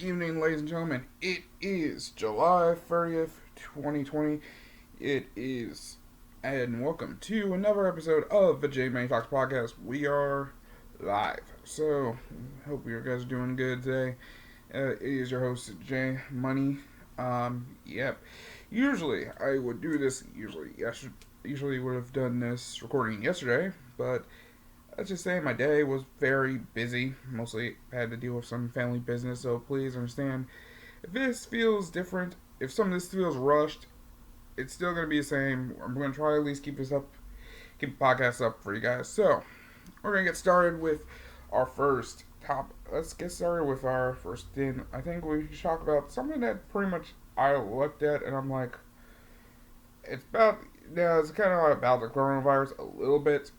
evening, ladies and gentlemen. It is July 30th, 2020. It is, and welcome to another episode of the J Money Talks podcast. We are live. So, hope you guys are doing good today. It is your host, J Money. Yep. Usually, I would do this, usually would have done this recording yesterday, but let's just say my day was very busy. Mostly had to deal with some family business, so please understand if this feels different, if some of this feels rushed, it's still going to be the same. I'm going to try to at least keep the podcast up for you guys. So, we're going to get started with our first topic. Let's get started with our first thing. I think we should talk about something that pretty much I looked at and I'm like, it's kind of about the coronavirus a little bit.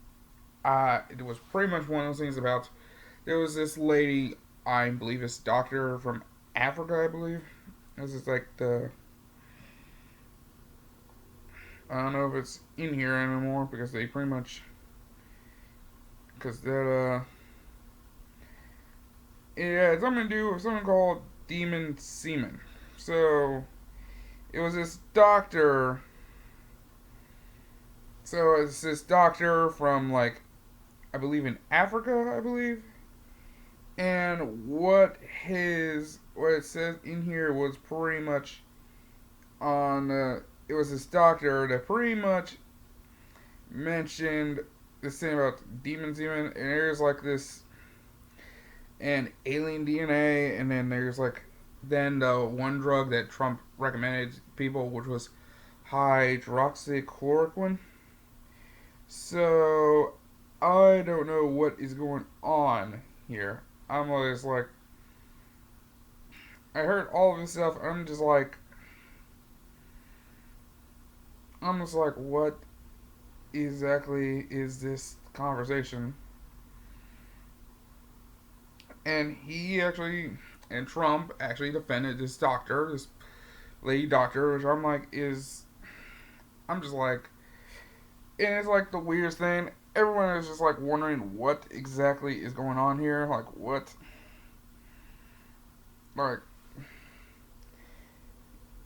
It was pretty much one of those things about, there was this lady, I believe this doctor from Africa, I believe. This is like I don't know if it's in here anymore because they pretty much, it's something to do with something called demon semen. So, it was this doctor, from I believe in Africa, and what it says in here was pretty much it was this doctor that pretty much mentioned this thing about demon semen, and there's this, and alien DNA, and then there's then the one drug that Trump recommended people, which was hydroxychloroquine. So, I don't know what is going on here. I'm always I heard all of this stuff. I'm just like, what exactly is this conversation? And Trump actually defended this doctor, this lady doctor, which I'm just like, and it's the weirdest thing. Everyone is just wondering what exactly is going on here.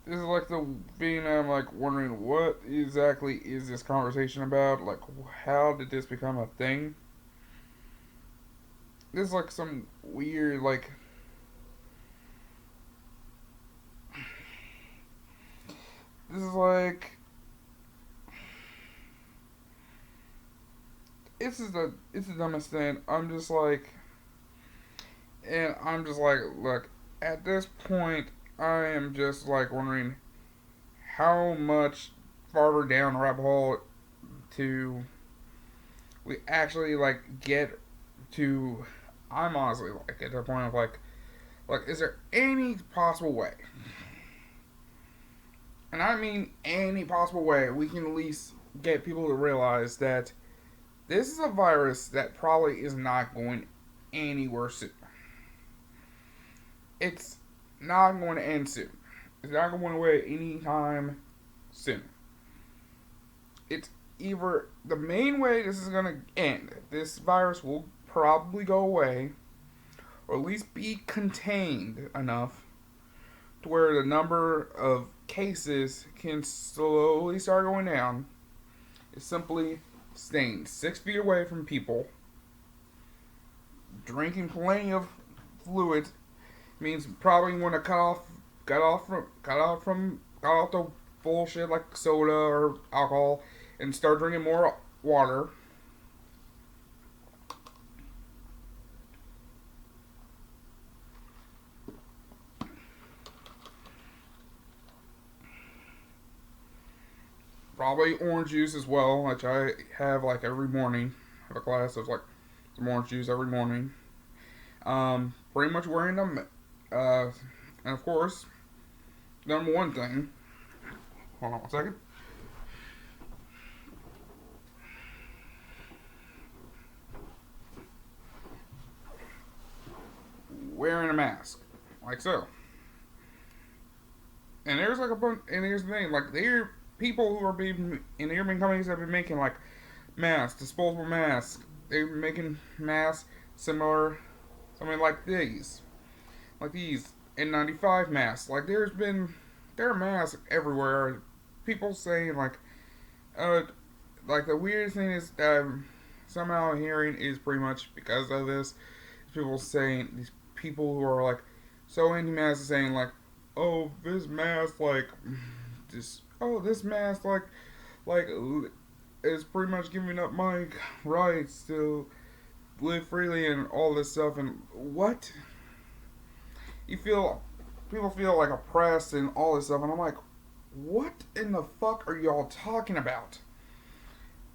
This is the being I'm wondering what exactly is this conversation about? How did this become a thing? This is some weird this is it's the dumbest thing. Look, at this point, I am just wondering how much farther down the rabbit hole to we actually get to. I'm honestly at the point of is there any possible way? And I mean any possible way we can at least get people to realize that this is a virus that probably is not going anywhere soon. It's not going to end soon. It's not going away anytime soon. It's either the main way this is going to end, this virus will probably go away, or at least be contained enough to where the number of cases can slowly start going down. It's simply staying 6 feet away from people, drinking plenty of fluids, means probably want to cut off the bullshit like soda or alcohol and start drinking more water. Probably orange juice as well, which I have every morning. I have a glass of some orange juice every morning. Pretty much wearing them. And of course, number one thing. Hold on 1 second. Wearing a mask, like so. And there's a bunch. And here's the thing, there are people who are being, and there have been companies that have been making masks, disposable masks. They've been making masks similar, something like these. N95 masks. Like, there are masks everywhere. People saying, uh, like, the weirdest thing is that somehow hearing is pretty much because of this. People saying, these people who are, like, so anti-mask saying, like, oh, this mask, like, this mask, like, is pretty much giving up my rights to live freely and all this stuff. And what? You feel, people feel, like, oppressed and all this stuff. And I'm like, what in the fuck are y'all talking about?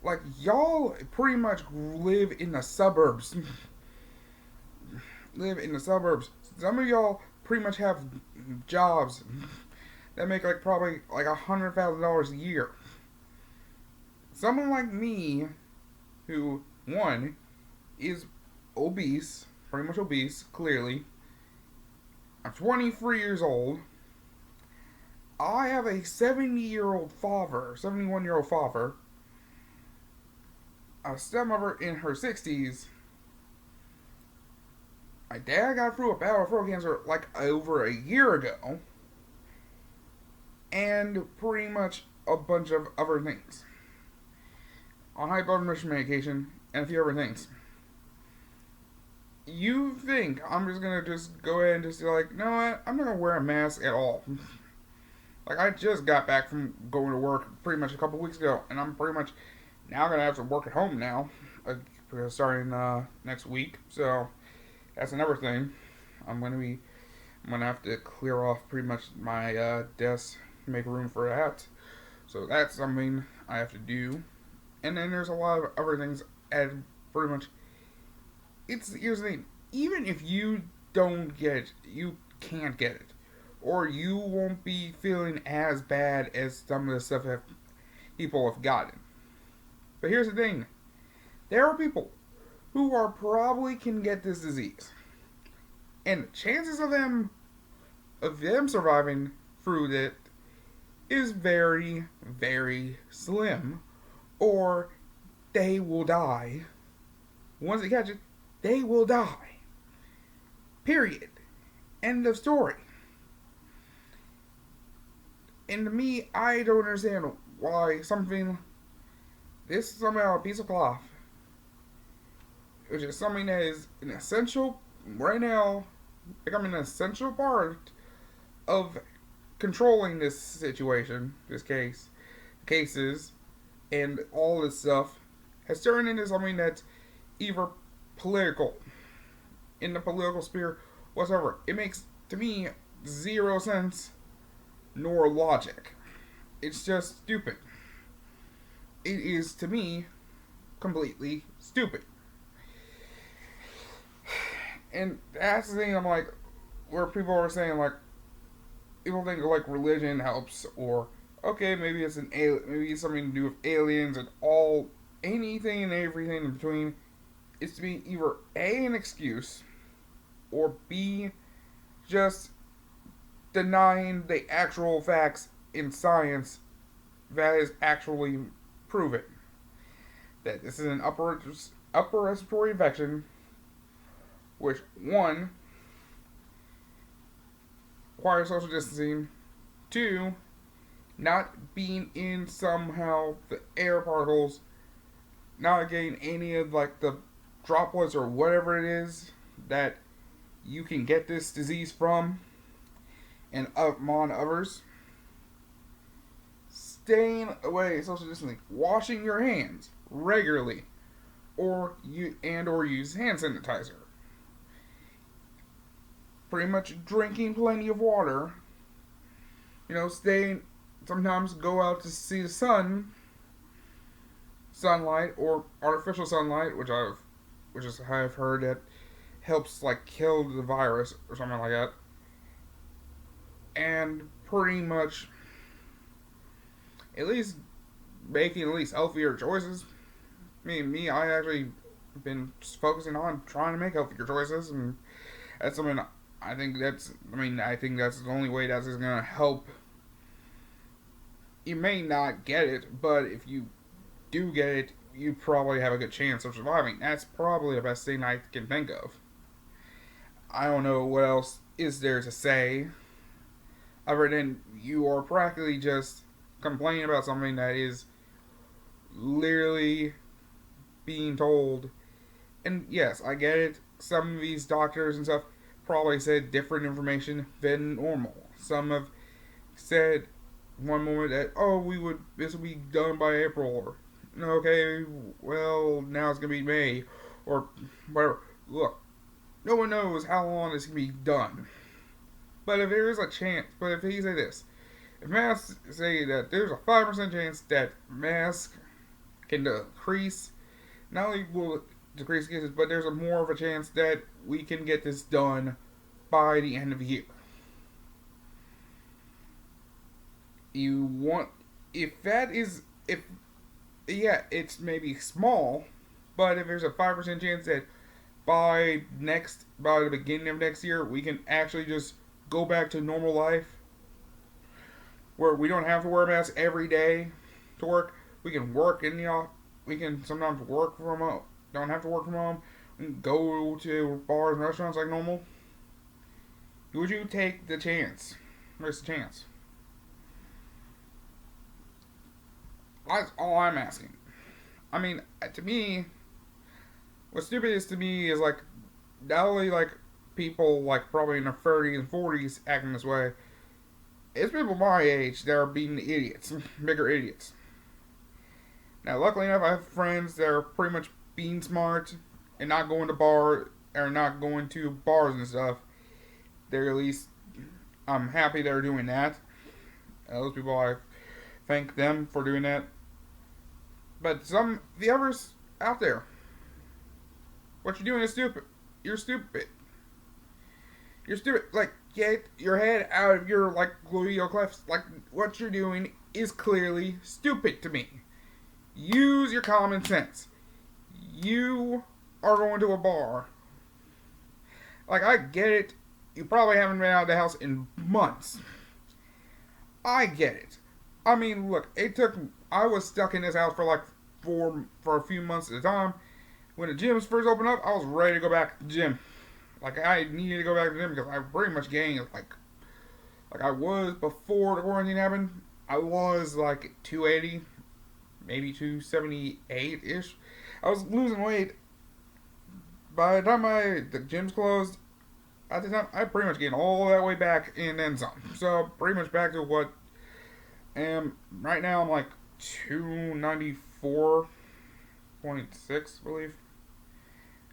Like, y'all pretty much live in the suburbs. Live in the suburbs. Some of y'all pretty much have jobs that make like probably like $100,000 a year. Someone like me, who one is obese, pretty much obese, clearly. I'm 23 years old. I have a 70-year-old father, 71-year-old father, a stepmother in her 60s. My dad got through a battle with throat cancer like over a year ago. And pretty much a bunch of other things. On high blood pressure medication and a few other things. You think I'm just gonna just go ahead and just be like, no, I'm not gonna wear a mask at all. Like, I just got back from going to work pretty much a couple weeks ago, and I'm pretty much now gonna have to work at home now, starting next week. So that's another thing. I'm gonna have to clear off pretty much my desk, make room for that. So that's something I have to do. And then there's a lot of other things, and pretty much, here's the thing. Even if you don't get it, you can't get it. Or you won't be feeling as bad as some of the stuff that people have gotten. But here's the thing. There are people who are probably can get this disease. And the chances of them surviving through it is very, very slim. Or they will die. Once they catch it, they will die. Period. End of story. And to me, I don't understand why something this is somehow a piece of cloth, which is something that is an essential right now, becoming an essential part of controlling this situation, cases, and all this stuff, has turned into something that's either political, in the political sphere, whatsoever. It makes, to me, zero sense nor logic. It's just stupid. It is, to me, completely stupid. And that's the thing, I'm like, where people are saying, like, people think, like, religion helps, or, okay, maybe it's maybe it's something to do with aliens, and anything and everything in between, is to be either A, an excuse, or B, just denying the actual facts in science that is actually proven. That this is an upper respiratory infection, which, one, requires social distancing, two, not being in somehow the air particles, not getting any of like the droplets or whatever it is that you can get this disease from, and among others, staying away, social distancing, washing your hands regularly, or use hand sanitizer. Pretty much drinking plenty of water. Sometimes go out to see the sunlight or artificial sunlight, which I've heard that helps like kill the virus or something like that. And pretty much at least making at least healthier choices. I actually been focusing on trying to make healthier choices, and that's something I think that's the only way that's gonna help. You may not get it, but if you do get it, you probably have a good chance of surviving. That's probably the best thing I can think of. I don't know what else is there to say. Other than you are practically just complaining about something that is literally being told. And yes, I get it. Some of these doctors and stuff probably said different information than normal. Some have said one moment that, oh, this will be done by April, or okay, well, now it's gonna be May, or whatever. Look, no one knows how long this can be done. But if there is a chance, but if he say this, if masks say that there's a 5% chance that masks can decrease, not only will it decrease cases, but there's a more of a chance that we can get this done by the end of the year. You want, if that is, if, yeah, it's maybe small, but if there's a 5% chance that by the beginning of next year, we can actually just go back to normal life, where we don't have to wear a mask every day to work. We can work in the office. We can sometimes work from home. Don't have to work from home. We can go to bars and restaurants like normal. Would you take the chance? Where's the chance? That's all I'm asking. I mean, to me, what's stupid is to me is like, not only like people like probably in their 30s and 40s acting this way, it's people my age that are being idiots, bigger idiots. Now, luckily enough, I have friends that are pretty much being smart and not going to bars and stuff. They're at least, I'm happy they're doing that. Those people, I thank them for doing that. But the others out there, what you're doing is stupid. You're stupid. You're stupid. Like, get your head out of your, like, gluteal clefts. Like, what you're doing is clearly stupid to me. Use your common sense. You are going to a bar. Like, I get it. You probably haven't been out of the house in months. I get it. I mean, look, I was stuck in this house for a few months at a time. When the gyms first opened up, I was ready to go back to the gym. Like, I needed to go back to the gym because I pretty much gained, like I was before the quarantine happened. I was, like, 280, maybe 278-ish. I was losing weight. By the time the gyms closed, at the time, I pretty much gained all that weight back and then some. So, pretty much back to what right now I'm like 294.6, I believe.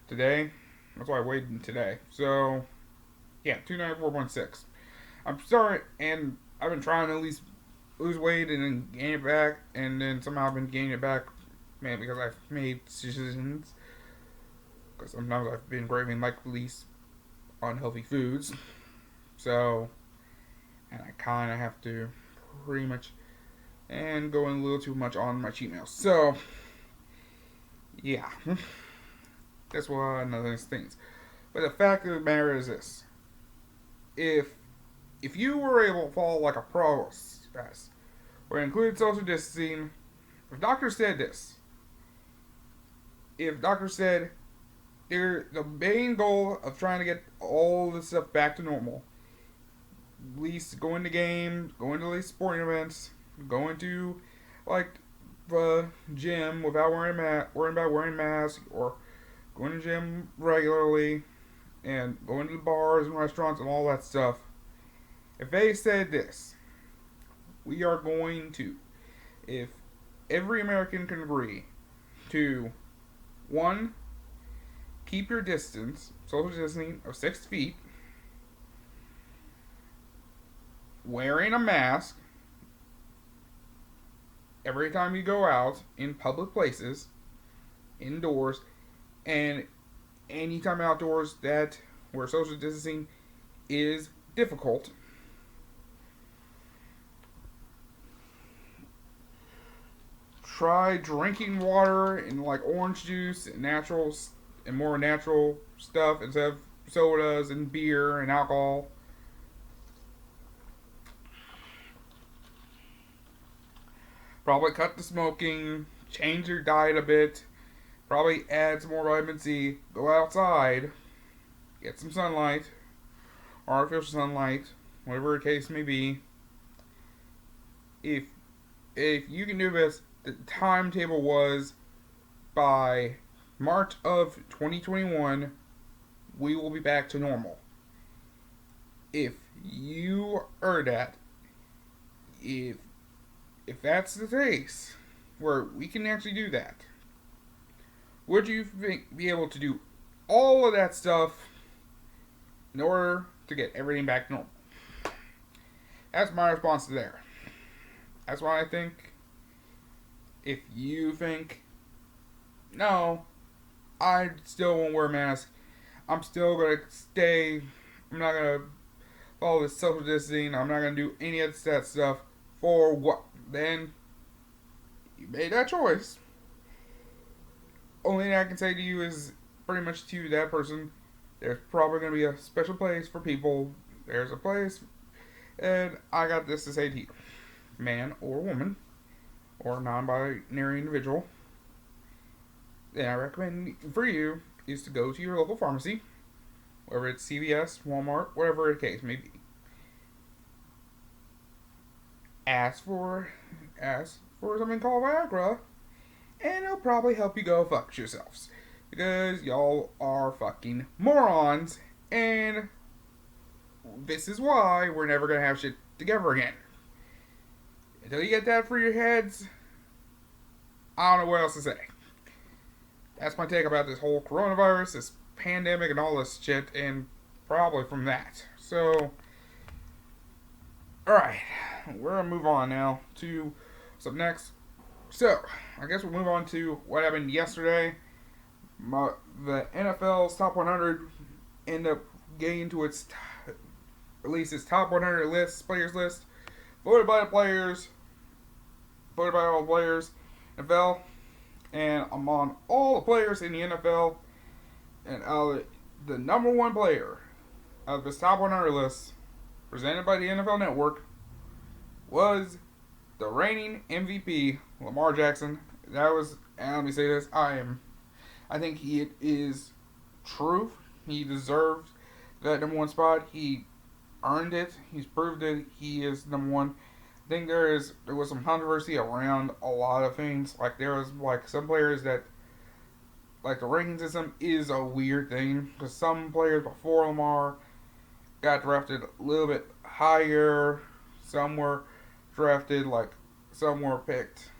Today. That's why I weighed today. So, yeah, 294.6. I'm sorry, and I've been trying to at least lose weight and then gain it back, and then somehow I've been gaining it back, man, because I've made decisions. Because sometimes I've been craving, like, least unhealthy foods. So, and I kind of have to pretty much, and going a little too much on my cheat meals. So, yeah. That's one of those things. But the fact of the matter is this. If you were able to follow like a process where it included social distancing, if doctors said this, if doctors said the main goal of trying to get all this stuff back to normal, at least going to games, going to these sporting events, going to like the gym without worrying about wearing masks, or going to the gym regularly, and going to the bars and restaurants and all that stuff. If they said this, we are going to, if every American can agree to, 1, keep your distance, social distancing of 6 feet, wearing a mask every time you go out in public places, indoors, and anytime outdoors where social distancing is difficult. Try drinking water and like orange juice and more natural stuff instead of sodas and beer and alcohol. Probably cut the smoking, change your diet a bit, probably add some more vitamin C, go outside, get some sunlight, artificial sunlight, whatever the case may be. If you can do this, the timetable was by March of 2021, we will be back to normal. If you are that, if that's the case, where we can actually do that, would you be able to do all of that stuff in order to get everything back to normal? That's my response to there. That's why I think, if you think, no, I still won't wear a mask, I'm still going to stay, I'm not going to follow this social distancing, I'm not going to do any of that stuff, for what? Then, you made that choice. Only thing I can say to you is, pretty much to that person, there's probably going to be a special place for people. There's a place, and I got this to say to you. Man or woman, or non-binary individual, then I recommend for you is to go to your local pharmacy, whether it's CVS, Walmart, whatever the case may be. Ask for something called Viagra, and it'll probably help you go fuck yourselves. Because y'all are fucking morons, and this is why we're never gonna have shit together again. Until you get that through your heads, I don't know what else to say. That's my take about this whole coronavirus, this pandemic, and all this shit, and probably from that. So, alright, we're gonna move on now to what's up next. So, I guess we'll move on to what happened yesterday. The NFL's top 100 ended up getting to its top 100 players list, voted by all the players, NFL, and among all the players in the NFL, and the number one player of this top 100 list, presented by the NFL Network, was the reigning MVP, Lamar Jackson. And let me say this, I think it is true. He deserved that number one spot. He earned it. He's proved it. He is number one. I think there was some controversy around a lot of things. Like, there was some players that, like, the ranking system is a weird thing, because some players before Lamar got drafted a little bit higher. Some were drafted, some were picked.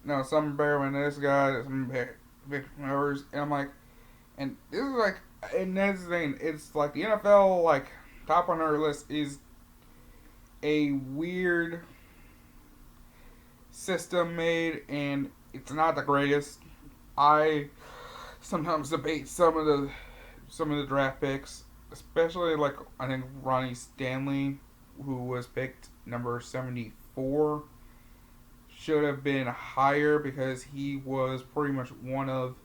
No, some better than this guy, some picked others, and I'm like, and this is and that's the thing, it's like the NFL, top 100 list is a weird system made, and it's not the greatest. I sometimes debate some of the draft picks, especially I think Ronnie Stanley, who was picked number 74, should have been higher, because he was pretty much one of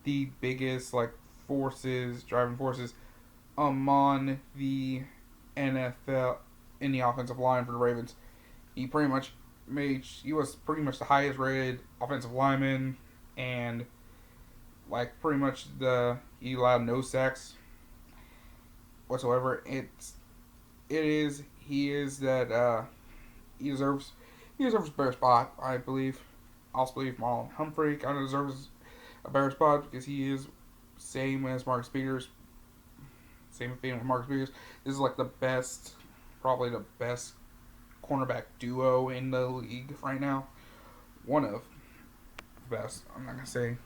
the biggest driving forces among the NFL in the offensive line for the Ravens. He was pretty much the highest rated offensive lineman, and pretty much he allowed no sacks whatsoever. He deserves a better spot, I believe. I also believe Marlon Humphrey kind of deserves a better spot, because he is same as Marcus Peters. Same thing with Marcus Peters. This is probably the best cornerback duo in the league right now. One of the best. I'm not gonna say.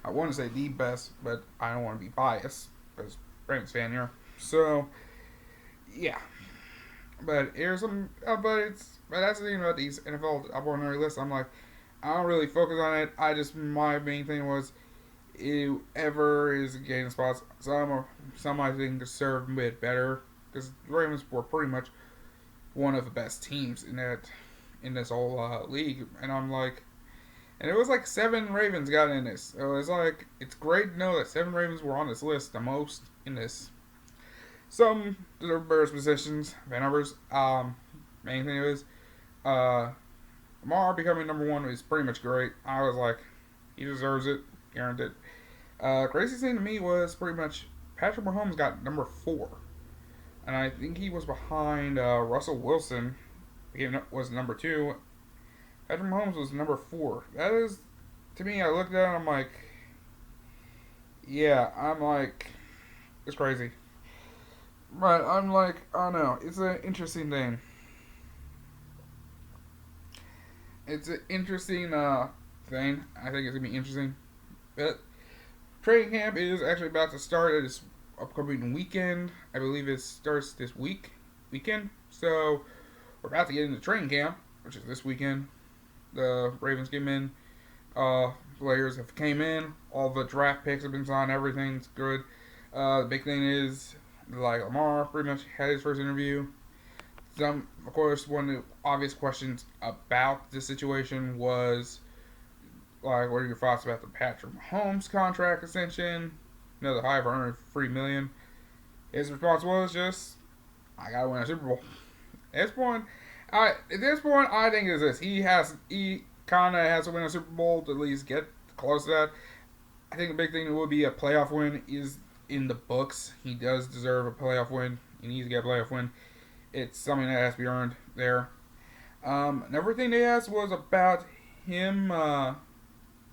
I want to say the best, but I don't want to be biased, because Ravens fan here. So, yeah. But here's but that's the thing about these NFL top 100 lists. I don't really focus on it. My main thing was, whoever is gaining spots, some I think deserve a bit better, because the Ravens were pretty much one of the best teams in this whole league, and and it was 7 Ravens got in this. So it's great to know that 7 Ravens were on this list, the most in this. Some deserve better positions than others. Main thing is, Lamar becoming number one is pretty much great. I was he deserves it, guaranteed. Crazy thing to me was pretty much Patrick Mahomes got number 4. And I think he was behind Russell Wilson. He was number 2. Patrick Mahomes was number 4. That is, to me, I looked at it and I'm like, yeah, I'm like, it's crazy. But I'm like, I don't know. It's an interesting thing. It's an interesting thing. I think it's going to be interesting. But training camp is actually about to start this upcoming weekend. I believe it starts this weekend. So we're about to get into training camp, which is this weekend. The Ravens came in. Players have came in. All the draft picks have been signed. Everything's good. The big thing is, like, Lamar pretty much had his first interview. Of course, one of the obvious questions about this situation was, like, what are your thoughts about the Patrick Mahomes contract extension? Another high of $103 million. His response was just, I gotta win a Super Bowl. At this point, I think it's this. He kind of has to win a Super Bowl to at least get close to that. I think the big thing would be a playoff win is in the books. He does deserve a playoff win. He needs to get a playoff win. It's something that has to be earned there. Another thing they asked was about him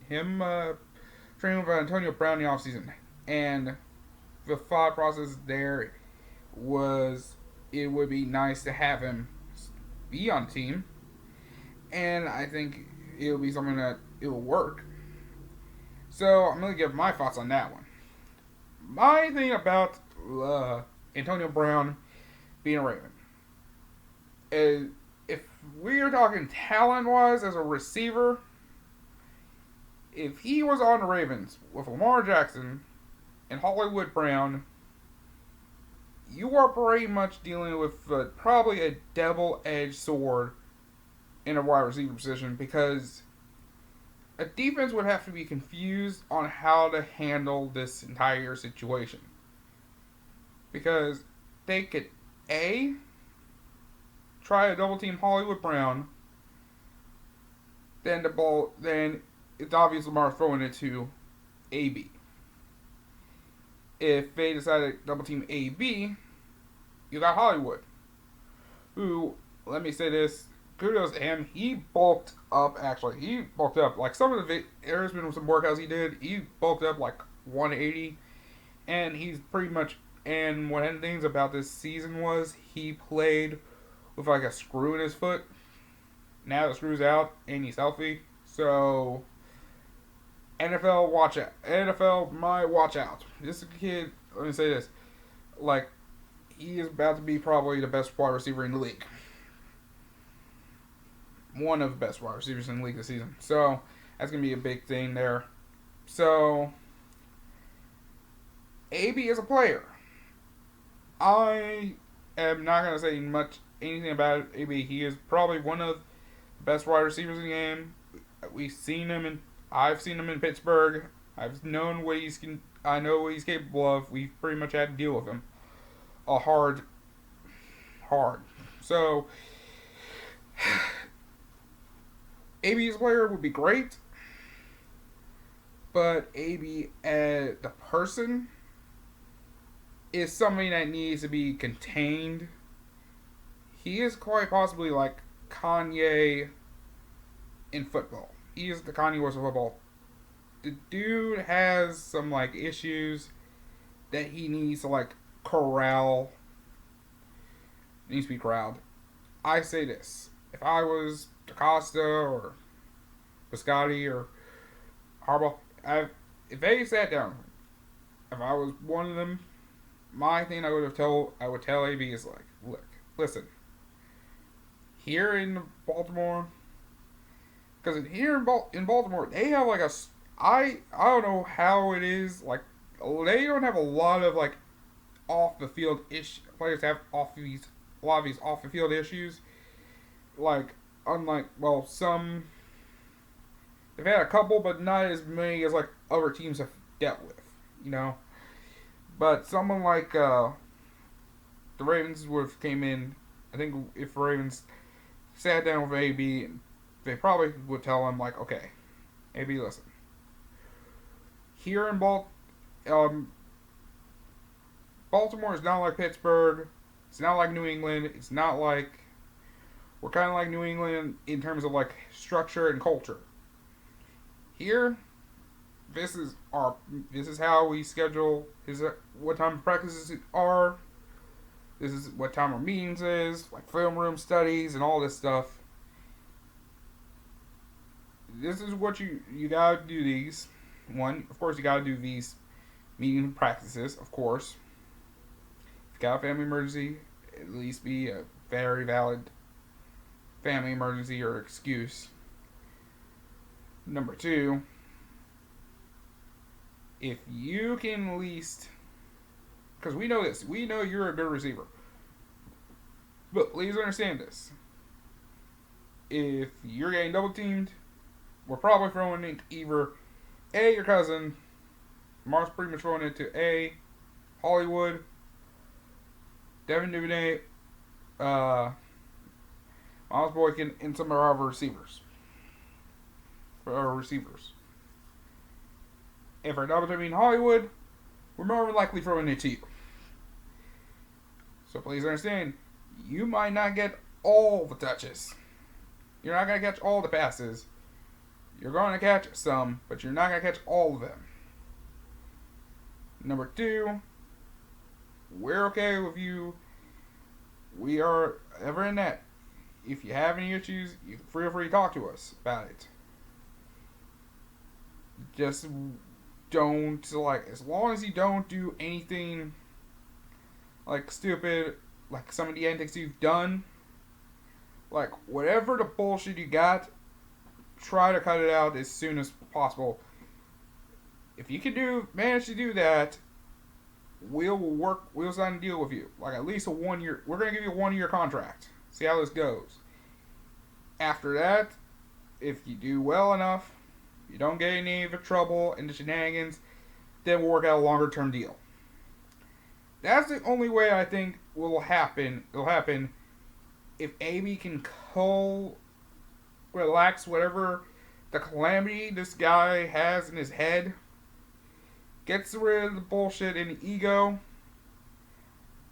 training with Antonio Brown in the offseason. And the thought process there was it would be nice to have him be on the team. And I think it'll be something that it will work. So I'm going to give my thoughts on that one. My thing about Antonio Brown being a Raven is, if we are talking talent-wise as a receiver, if he was on the Ravens with Lamar Jackson and Hollywood Brown, you are pretty much dealing with probably a double-edged sword in a wide receiver position, because a defense would have to be confused on how to handle this entire situation. Because they could, A, try to double team Hollywood Brown, then it's obvious Lamar throwing it to AB. If they decide to double team AB, you got Hollywood, who, let me say this, kudos to him. He bulked up, actually. He bulked up. Like, there's been some workouts he did. He bulked up like 180. And he's pretty much, and one of the things about this season was he played with like a screw in his foot. Now the screw's out and he's healthy. So, NFL, watch out. NFL, my watch out. This kid, let me say this. Like, he is about to be probably the best wide receiver in the league. One of the best wide receivers in the league this season. So, that's going to be a big thing there. So, AB is a player. I am not going to say anything about AB. He is probably one of the best wide receivers in the game. I've seen him in Pittsburgh. I know what he's capable of. We've pretty much had to deal with him. Hard. So, AB as a player would be great, but AB as the person is something that needs to be contained. He is quite possibly like Kanye in football. He is the Kanye West of football. The dude has some like issues that he needs to like corral. Needs to be corralled. I say this: if I was DaCosta or Biscotti or Harbaugh, if they sat down, if I was one of them, my thing I would tell AB is like, look, listen, here in Baltimore, because here in Baltimore they have like I don't know how it is, like they don't have a lot of like off the field players have a lot of these off the field issues, like. Unlike, well, they've had a couple, but not as many as, like, other teams have dealt with, you know? But someone like, the Ravens would have came in, I think if the Ravens sat down with AB, they probably would tell him, like, okay, AB, listen. Here in Baltimore is not like Pittsburgh. It's not like New England. It's not like we're kind of like New England in terms of like structure and culture. Here, this is how we schedule. This is what time practices are. This is what time our meetings is, like film room studies and all this stuff. This is what you gotta do these. One, of course, you gotta do these meeting practices, of course. If you got a family emergency, at least be a very valid family emergency or excuse. Number two, if you can at least, because we know this, we know you're a good receiver. But please understand this. If you're getting double teamed, we're probably throwing it to either A, your cousin. Mark's pretty much throwing it to A, Hollywood, Devin Duvernay, Miles Boykin, and some of our other receivers. For our receivers. If we're double teaming Hollywood, we're more likely throwing it to you. So please understand, you might not get all the touches. You're not going to catch all the passes. You're going to catch some, but you're not going to catch all of them. Number two, we're okay with you. We are ever in that. If you have any issues, you feel free to talk to us about it. Just don't, like, as long as you don't do anything, like, stupid, like some of the antics you've done, like, whatever the bullshit you got, try to cut it out as soon as possible. If you can manage to do that, we'll sign a deal with you. Like, at least a 1 year, we're going to give you a 1 year contract. See how this goes. After that, if you do well enough, you don't get any of the trouble and the shenanigans, then we'll work out a longer term deal. That's the only way I think will happen. It'll happen if AB can relax whatever the calamity this guy has in his head, gets rid of the bullshit and the ego.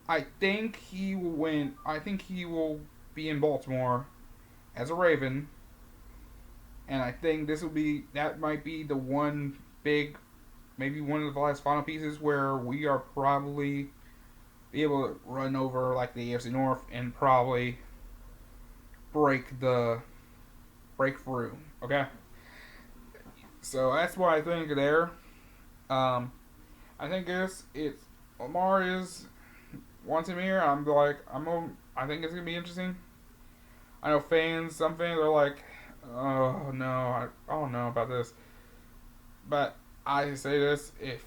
I think he will win. I think he will be in Baltimore as a Raven. And I think that might be the one big, maybe one of the last final pieces where we are probably be able to run over like the AFC North and probably break through. Okay? So that's what I think there. I think it's Lamar is wants him here. I think it's gonna be interesting. I know some fans are like, oh no, I don't know about this. But I say this: if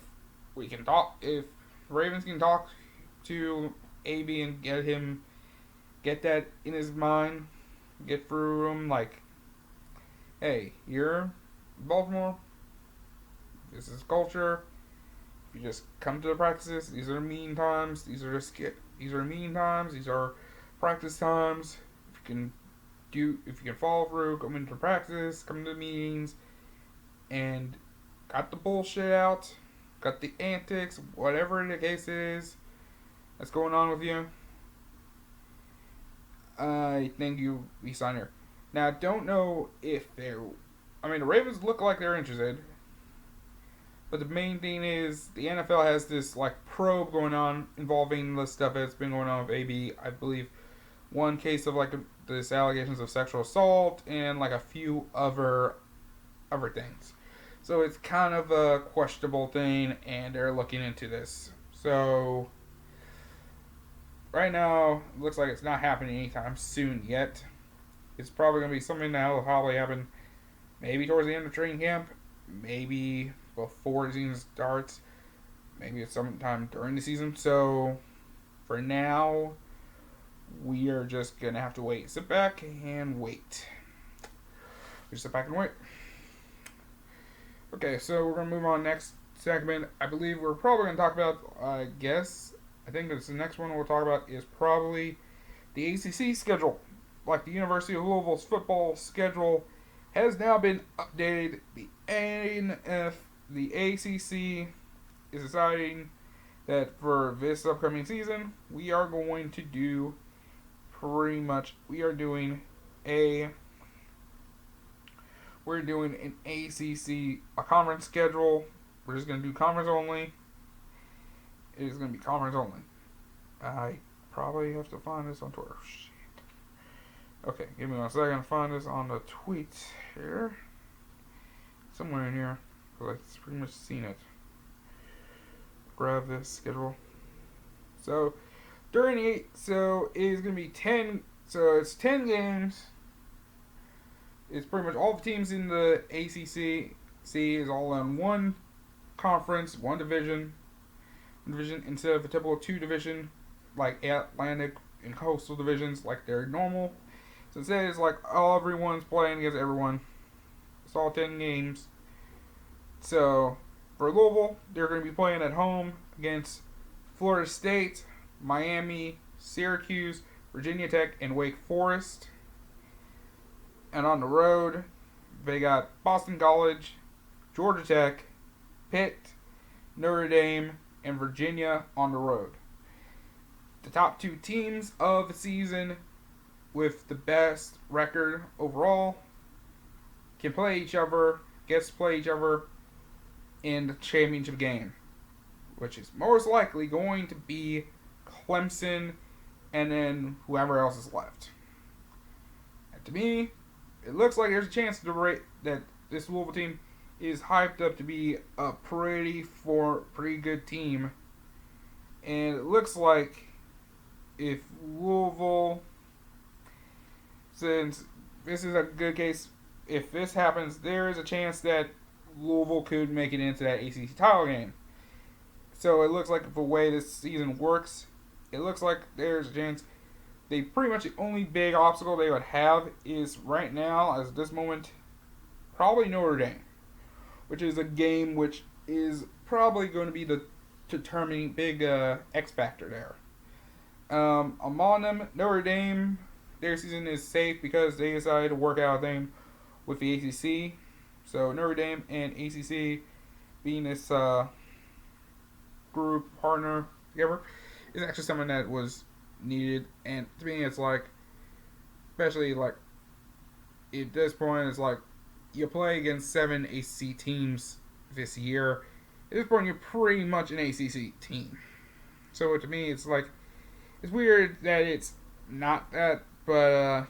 Ravens can talk to AB and get that in his mind, get through him, like, hey, you're Baltimore. This is culture. If you just come to the practices, these are meeting times. These are meeting times. These are practice times. If you can follow through, come into practice, come to meetings, and cut the bullshit out, cut the antics, whatever the case is that's going on with you. I think you'll be signed here. Now, I don't know if the Ravens look like they're interested. But the main thing is the NFL has this like probe going on involving the stuff that's been going on with AB. I believe one case of like this allegations of sexual assault and like a few other things. So it's kind of a questionable thing, and they're looking into this. So right now, it looks like it's not happening anytime soon yet. It's probably going to be something that will probably happen maybe towards the end of training camp, maybe before the season starts, maybe it's sometime during the season. So for now, we are just going to have to wait. Sit back and wait. Just sit back and wait. Okay, so we're going to move on next segment. I believe we're probably going to talk about, I think that's the next one we'll talk about is probably the ACC schedule. Like the University of Louisville's football schedule has now been updated. The ACC is deciding that for this upcoming season, we are going to do a we're doing an ACC conference schedule. We're just gonna do conference only. It is gonna be conference only. I probably have to find this on Twitter. Shit. Okay, give me 1 second to find this on the tweets here. Somewhere in here, because I've pretty much seen it. Grab this schedule. So it is gonna be 10. So it's 10 games. It's pretty much all the teams in the ACC is all in one conference, one division instead of a typical 2 division like Atlantic and Coastal divisions like they're normal. So instead it's like everyone's playing against everyone. It's all 10 games. So for Louisville, they're going to be playing at home against Florida State, Miami, Syracuse, Virginia Tech, and Wake Forest. And on the road, they got Boston College, Georgia Tech, Pitt, Notre Dame, and Virginia on the road. The top 2 teams of the season with the best record overall gets to play each other in the championship game, which is most likely going to be Clemson and then whoever else is left. And to me, it looks like there's a chance that this Louisville team is hyped up to be a pretty good team. And it looks like if Louisville, since this is a good case, if this happens, there is a chance that Louisville could make it into that ACC title game. So it looks like the way this season works, it looks like there's a chance. Pretty much the only big obstacle they would have is right now, as this moment, probably Notre Dame, which is a game which is probably going to be the determining big X factor there. Among them, Notre Dame, their season is safe because they decided to work out a thing with the ACC. So Notre Dame and ACC being this group partner together is actually something that was needed. And to me, it's like, especially like at this point, it's like you play against 7 ACC teams this year. At this point, you're pretty much an ACC team. So to me, it's like, it's weird that it's not that, but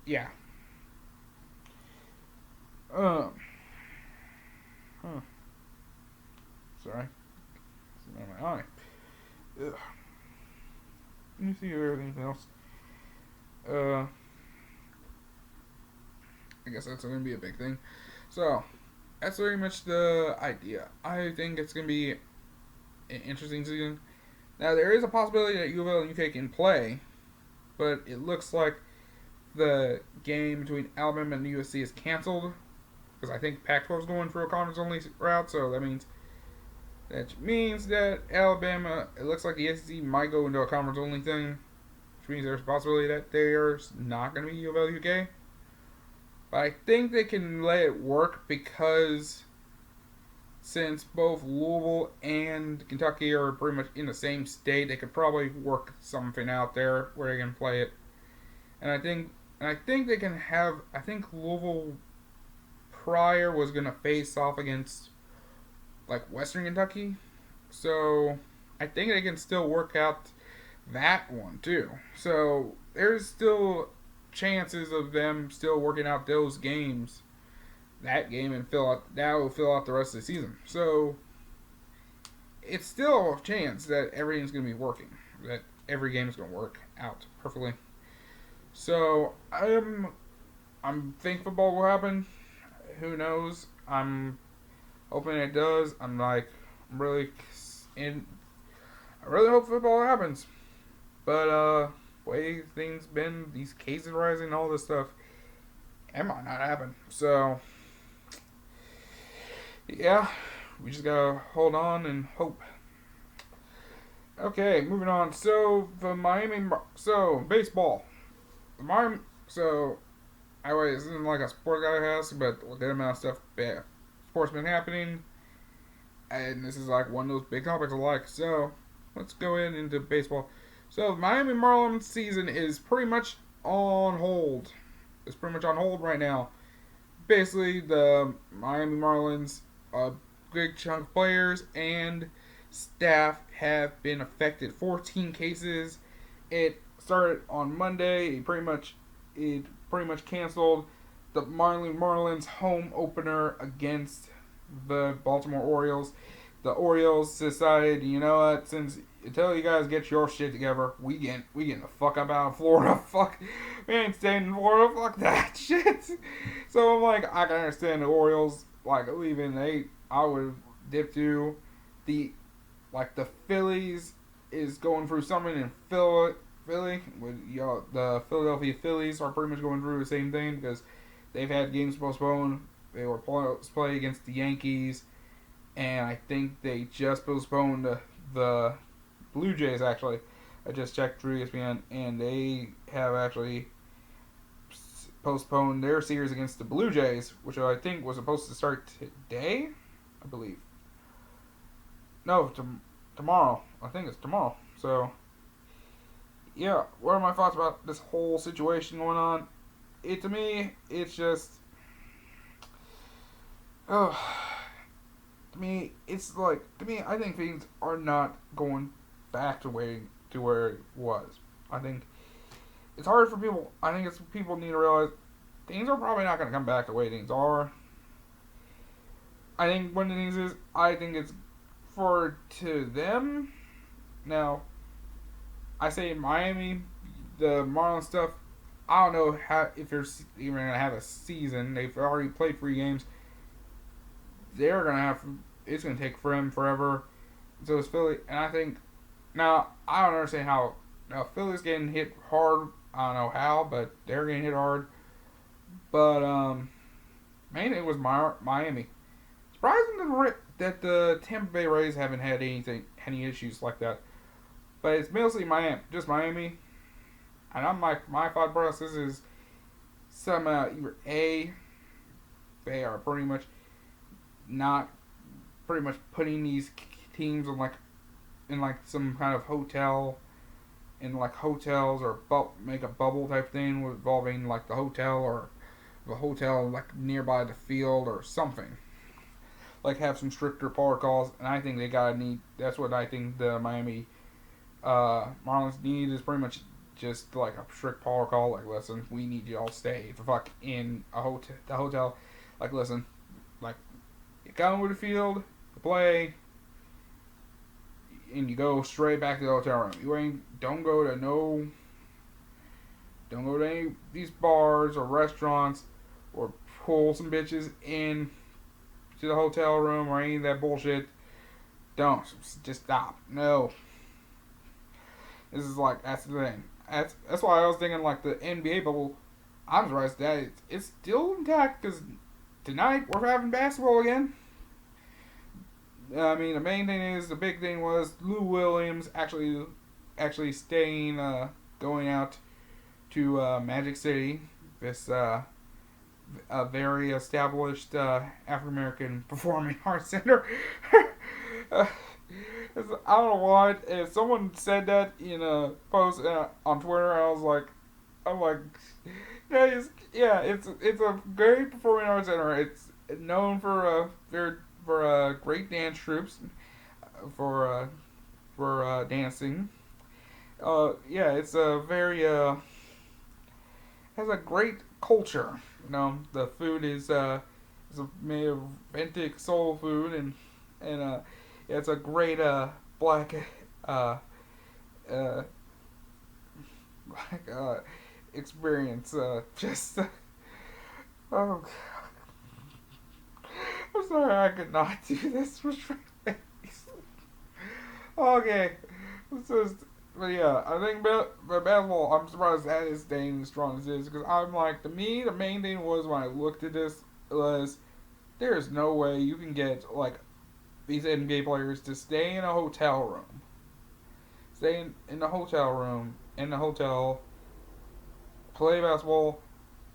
yeah. Sorry. It's in my eye. Ugh. Let me see if there's anything else. I guess that's going to be a big thing. So, that's very much the idea. I think it's going to be an interesting season. Now, there is a possibility that U of L and UK can play, but it looks like the game between Alabama and USC is canceled, because I think Pac-12 is going for a conference-only route, so that means that Alabama, it looks like the SEC might go into a conference-only thing, which means there's a possibility that there's not going to be U of L UK. But I think they can let it work because since both Louisville and Kentucky are pretty much in the same state, they could probably work something out there where they can play it. And I think they can have. I think Louisville prior was gonna face off against like Western Kentucky, so I think they can still work out that one too. So there's still chances of them still working out those games, that game, and that will fill out the rest of the season. So it's still a chance that everything's going to be working, that every game is going to work out perfectly. So I'm thinking football will happen. Who knows? I'm hoping it does. I really hope football happens. But way things been, these cases rising, all this stuff, it might not happen. So yeah, we just gotta hold on and hope. Okay, moving on. So baseball. Anyway, this isn't like a sports guy has, but a good amount of stuff, sports been happening, and this is like one of those big topics I like. So let's go into baseball. So, Miami Marlins season is pretty much on hold. It's pretty much on hold right now. Basically, the Miami Marlins, a big chunk of players and staff have been affected. 14 cases. It started on Monday. It pretty much canceled the Marlins home opener against the Baltimore Orioles. The Orioles decided, you know what, since until you guys get your shit together, we getting the fuck up out of Florida. Fuck, we ain't staying in Florida. Fuck that shit. So I'm like, I can understand the Orioles like leaving. I would dip to the the Phillies is going through something in Philly. With the Philadelphia Phillies are pretty much going through the same thing because they've had games postponed. They were supposed to play against the Yankees, and I think they just postponed the Blue Jays. Actually, I just checked through ESPN, and they have actually postponed their series against the Blue Jays, which I think was supposed to start today, I believe. No, tomorrow. I think it's tomorrow. So, yeah, what are my thoughts about this whole situation going on? To me, it's just, oh, to me, I think things are not going back to where it was. I think it's hard for people. I think it's people need to realize things are probably not going to come back the way things are. I think one of the things is, I think it's to them. Now, I say Miami, the Marlins stuff, I don't know if they're even going to have a season. They've already played 3 games. They're going to have, it's going to take for them forever. So it's Philly, and I think, now, I don't understand how, now Philly's getting hit hard. I don't know how, but they're getting hit hard. But, mainly it was Miami. Surprising that the Tampa Bay Rays haven't had any issues like that. But it's mostly Miami. And my thought process is some either A, they are pretty much putting these teams in some kind of hotel, in hotels, or make a bubble type thing involving the hotel, or the hotel nearby the field or something. Have some stricter protocols, and I think that's what I think the Miami Marlins need, is pretty much just a strict protocol. Listen, we need you all to stay the fuck in the hotel. Listen, you come to the field to play, and you go straight back to the hotel room. Don't go to any of these bars or restaurants, or pull some bitches in to the hotel room or any of that bullshit. Don't. Just stop. No. This is that's the thing. That's why I was thinking the NBA bubble. I'm surprised that it's still intact, because tonight we're having basketball again. I mean, the big thing was Lou Williams actually staying, going out to Magic City, this a very established African American performing arts center. I don't know why. If someone said that in a post on Twitter, I'm like, it's a great performing arts center. It's known for great dance troops, for dancing. It's a very has a great culture. The food is made of authentic soul food, and it's a great black experience. Just oh, I'm sorry, I could not do this with straight face. Okay, but yeah, I think basketball, I'm surprised that is staying as strong as it is, because to me, the main thing was, when I looked at this, was there's no way you can get these NBA players to stay in a hotel room, in the hotel, play basketball,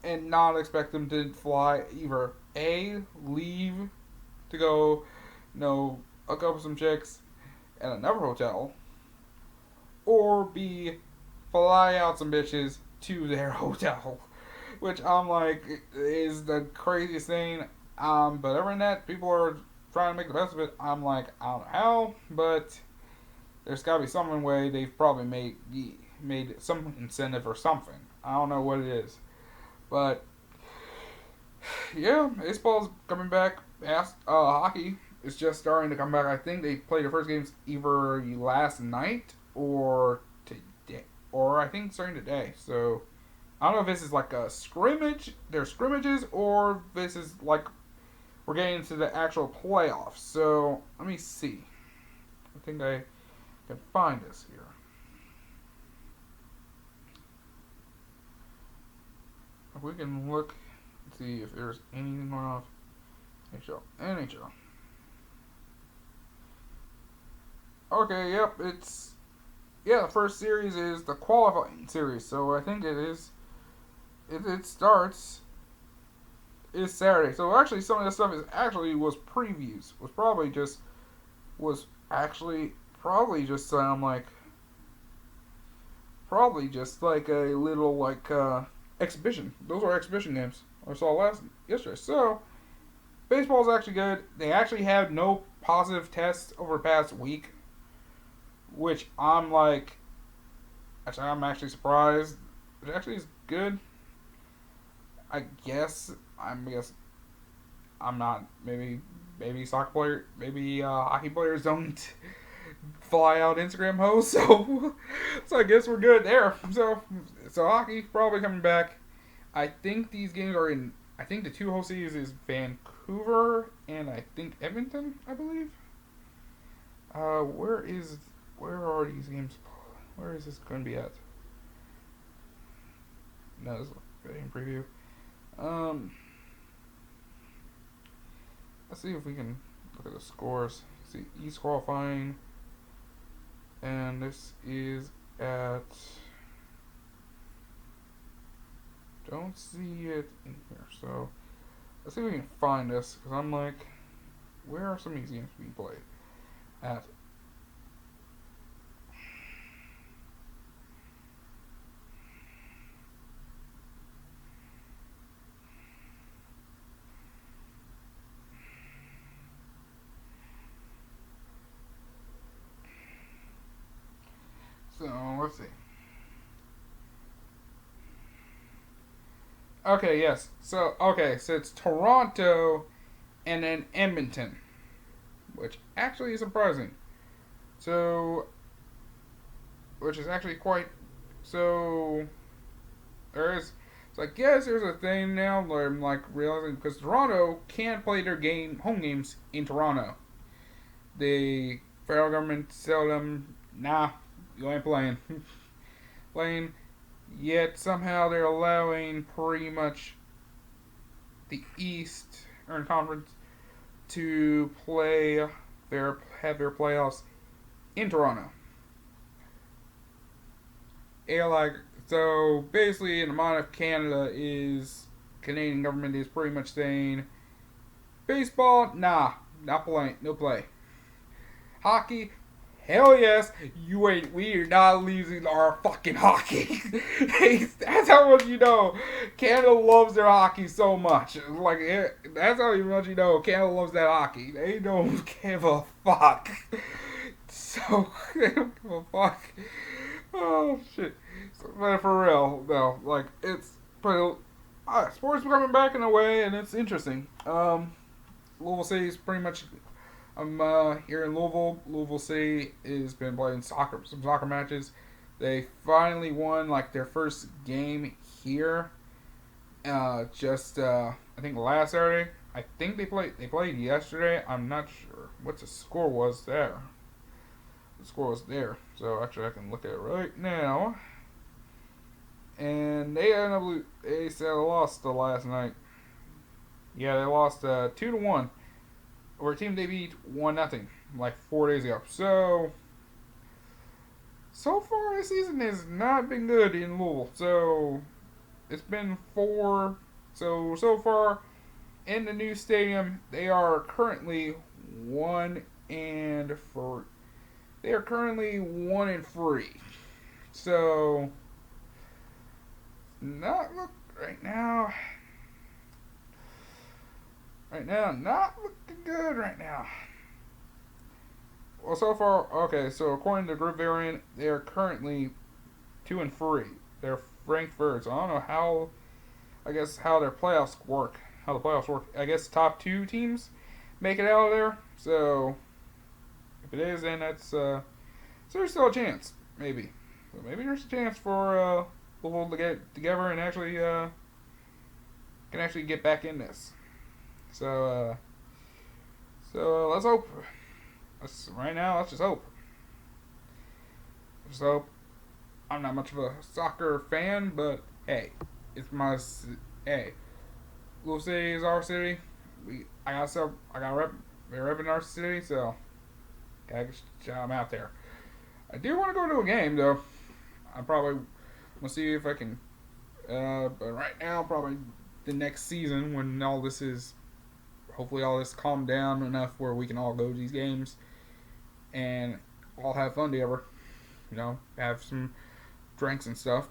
and not expect them to fly, either leave to go, hook up with some chicks at another hotel, or B, fly out some bitches to their hotel. Which I'm like, is the craziest thing. But other than that, people are trying to make the best of it. I'm like, I don't know how, but there's got to be some way they've probably made some incentive or something. I don't know what it is, but yeah, baseball's coming back. Hockey is just starting to come back. I think they played their first games either last night or today, or I think starting today. So I don't know if this is like a scrimmage, they're scrimmages, or this is like we're getting into the actual playoffs. So let me see. I think I can find this here. If we can look and see if there's anything going on. NHL. Okay, yep, the first series is the qualifying series, so I think it starts is Saturday. So actually some of this stuff was previews. Was actually probably just probably just like a little exhibition. Those are exhibition games I saw yesterday. So baseball's actually good. They actually had no positive tests over the past week, which I'm actually surprised. It actually is good. I guess I'm not maybe soccer player maybe hockey players don't fly out Instagram hoes, so I guess we're good there. So hockey probably coming back. I think these games are in. I think the two host cities is Vancouver and I think Edmonton. I believe. Where are these games? Where is this going to be at? No, this is a game preview. Let's see if we can look at the scores. See, East qualifying, and this is at. Don't see it in here, so let's see if we can find this. Because I'm like, where are some of these games being played at? So let's see. Okay, yes. So it's Toronto and then Edmonton, which actually is surprising. So, which is actually quite so. There's, so I guess there's a thing now where I'm like realizing because Toronto can't play their home games in Toronto. The federal government tell them, nah, you ain't playing. Yet somehow they're allowing pretty much the Eastern Conference to have their playoffs in Toronto. So basically, in the mind of Canadian government is pretty much saying, baseball, nah, not playing, no play. Hockey, hell yes, we are not losing our fucking hockey. That's how much you know. Canada loves their hockey so much. That's how much you know Canada loves that hockey. They don't give a fuck. So, they don't give a fuck. Oh, shit. But for real, though, sports are coming back in a way, and it's interesting. Louisville City is pretty much. I'm here in Louisville. Louisville City has been playing some soccer matches. They finally won their first game here. I think last Saturday. I think they played yesterday. I'm not sure what the score was there. The score was there, so actually I can look at it right now. And they lost the last night. Yeah, they lost 2-1. Or a team they beat 1-0 4 days ago. So far this season has not been good in Louisville. So it's been 4. So far in the new stadium they are currently 1-3. They are currently 1-3. So, not look right now. Right now, not looking good right now. Well, so far, okay. So according to Group Variant, they are currently 2-3. They're ranked third. So I don't know how. I guess how their playoffs work. How the playoffs work. I guess top 2 teams make it out of there. So if it is, then that's so there's still a chance, maybe. So maybe there's a chance for Louisville to get together and actually can actually get back in this. So let's hope. Right now, let's just hope. Just hope. I'm not much of a soccer fan, but hey, it's my hey. Louisville City is our city. I got rep. We're repping our city, so gotta shout them out there. I do want to go to a game though. I probably will see if I can. But right now, probably the next season when all this is, hopefully all this calmed down enough where we can all go to these games and all have fun together. Have some drinks and stuff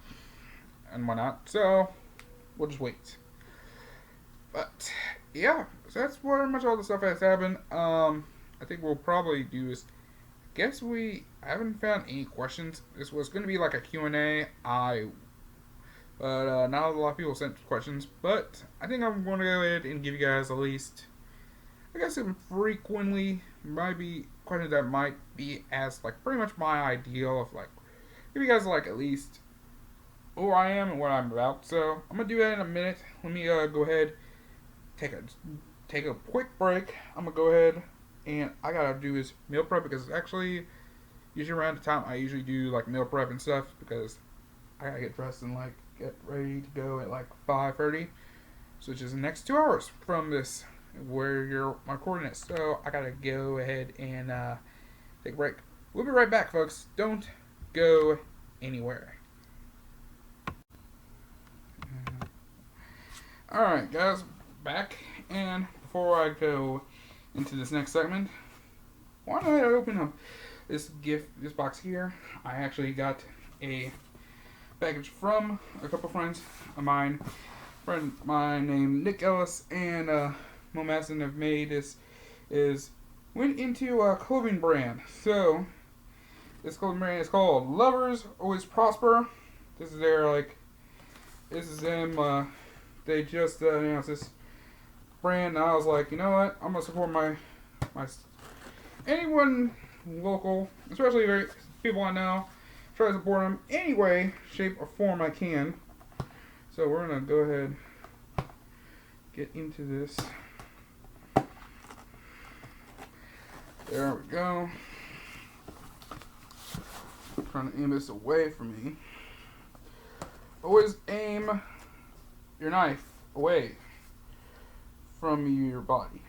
and whatnot. So we'll just wait. But yeah, so that's pretty much all the stuff that's happened. I think we'll probably do is. Guess I haven't found any questions. This was going to be like a Q&A. But not a lot of people sent questions. But I think I'm going to go ahead and give you guys at least, I guess, some frequently might be questions that might be as like pretty much my ideal of like give you guys like at least who I am and what I'm about. So I'm gonna do that in a minute. Let me go ahead take a quick break. I'm gonna go ahead and I gotta do is meal prep because it's actually usually around the time I usually do like meal prep and stuff because I gotta get dressed and like get ready to go at like 5:30, so which is the next 2 hours from this where my coordinates. So I gotta go ahead and take a break. We'll be right back, folks. Don't go anywhere. Alright, guys, back. And before I go into this next segment, why don't I open up this box here? I actually got a package from a couple friends of mine. Friend of mine named Nick Ellis and Mo Madsen have made went into a clothing brand. So this clothing brand is called Lovers Always Prosper. This is them. They just announced this brand, and I was like, you know what? I'm gonna support my anyone local, especially people I know. Try to support them any way, shape, or form I can. So we're gonna go ahead get into this. There we go. I'm trying to aim this away from me. Always aim your knife away from your body.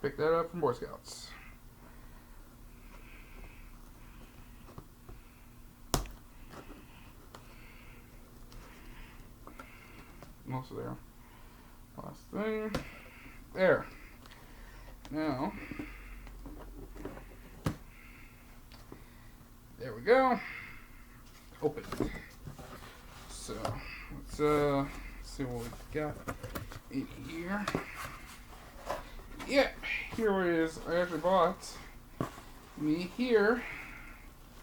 Pick that up from Boy Scouts. Also there. Last thing. There. Now. There we go. Open it. So, let's see what we got in here. Yeah, here it is. I actually bought me here.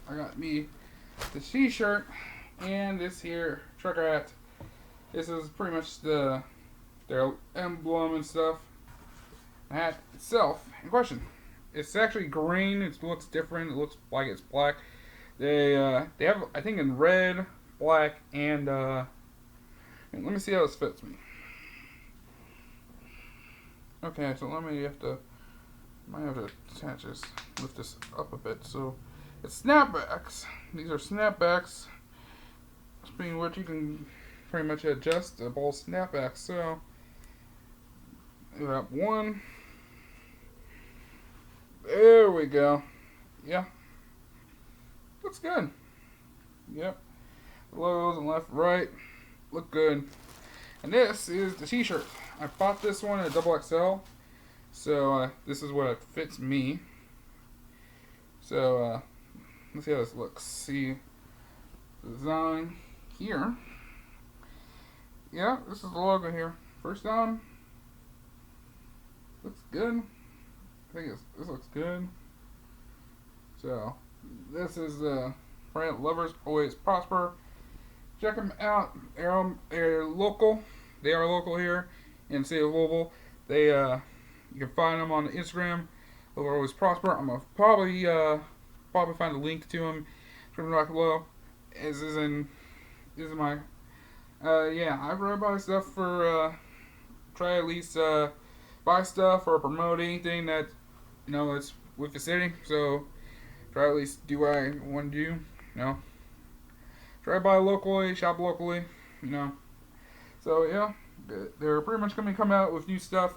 I got me the t-shirt and this here trucker hat. This is pretty much their emblem and stuff. The hat itself, in question, it's actually green. It looks different. It looks like it's black. They have, I think, in red, black, and let me see how this fits me. Okay, so might have to attach this, lift this up a bit. So it's snapbacks. These are snapbacks. Speaking of which, you can pretty much adjust the ball snapbacks. So we got one. There we go. Yeah. Looks good. Yep. The logos on left, right. Look good. And this is the t-shirt. I bought this one at XXL. So this is what it fits me. So let's see how this looks. See the design here. Yeah, this is the logo here. First on. Looks good. I think this looks good. So this is brand Lovers Always Prosper. Check them out. They're local. They are local here in the city of Louisville. They you can find them on Instagram. Lovers Always Prosper. I'm gonna probably find a link to them right below. This is my yeah. I've read about stuff for try at least buy stuff or promote anything that it's with the city. So try at least do what I want to do. Try to buy locally, shop locally. So yeah, they're pretty much going to come out with new stuff.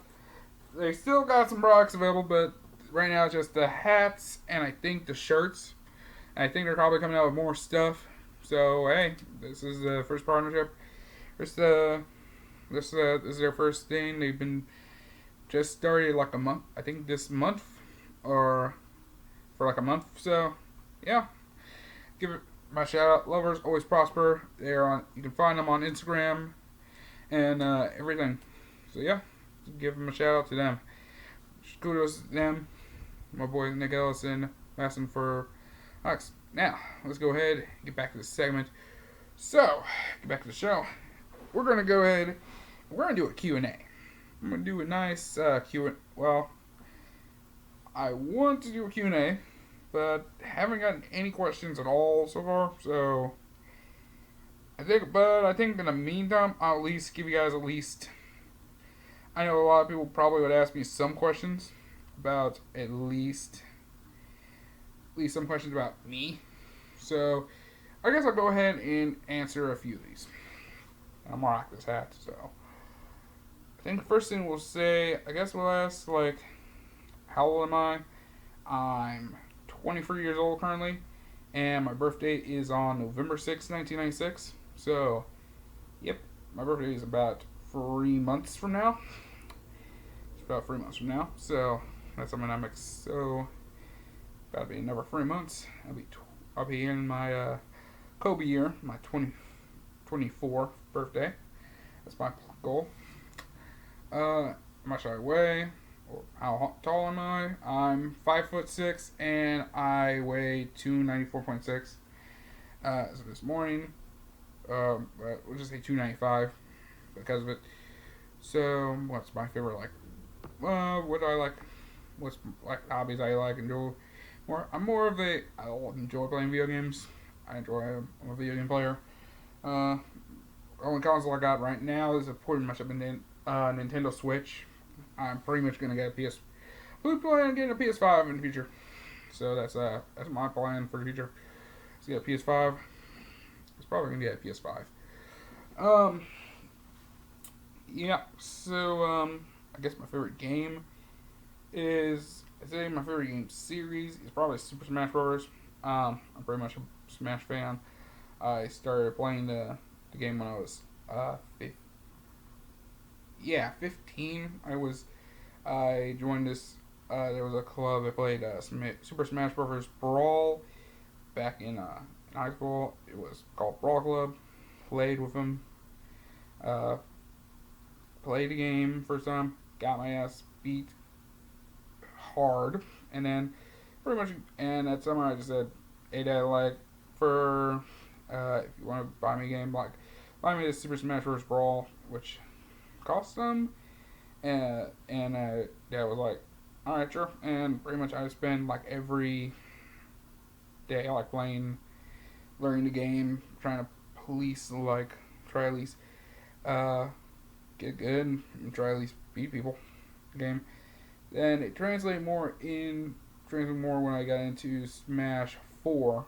They still got some products available, but right now it's just the hats and I think the shirts. And I think they're probably coming out with more stuff. So hey, this is the first partnership. This is their first thing. They've been just started like a month. I think this month or for like a month. So yeah, give it my shout out. Lovers Always Prosper. They're on. You can find them on Instagram and everything. So yeah, give them a shout out to them. Kudos to them. My boy Nick Ellison asking for Alex. Now let's go ahead and get back to the segment. So get back to the show. We're gonna go ahead. We're gonna do a Q&A. I'm gonna do a nice Q&A. Well, I want to do a Q&A, but haven't gotten any questions at all so far. So I think in the meantime, I'll at least give you guys at least. I know a lot of people probably would ask me some questions about at least some questions about me. So I guess I'll go ahead and answer a few of these. I'm gonna rock this hat. So I think the first thing we'll say, I guess we'll ask like, how old am I? I'm 23 years old currently, and my birthday is on November 6, 1996. So, yep, my birthday is about 3 months from now. It's about 3 months from now. So that's something I'm so about to be another 3 months. I'll be in my Kobe year, my 24th birthday. That's my goal. How much I weigh? How tall am I? I'm 5'6" and I weigh 294.6. So this morning, we'll just say 295 because of it. So what's my favorite what do I like? What's like hobbies I like and do? I enjoy playing video games. I'm a video game player. Only console I got right now is pretty much a Nintendo Switch. I'm pretty much gonna get we're planning on getting a PS5 in the future. So that's my plan for the future. Is get a PS5. It's probably gonna get a PS5. Yeah. So I guess my favorite game is my favorite game series is probably Super Smash Bros. I'm pretty much a Smash fan. I started playing the game when I was 15. I joined this. There was a club that played Super Smash Bros. Brawl back in high school. It was called Brawl Club. Played with them. Played the game first time. Got my ass beat hard, and then pretty much. And at some point I just said, "Hey, Dad, like for if you want to buy me a game, like buy me this Super Smash Bros. Brawl, which cost them." Dad was like, "Alright, sure." And pretty much I spend like every day like learning the game, trying to try at least get good and try at least beat people the game. Then it translated more when I got into Smash 4.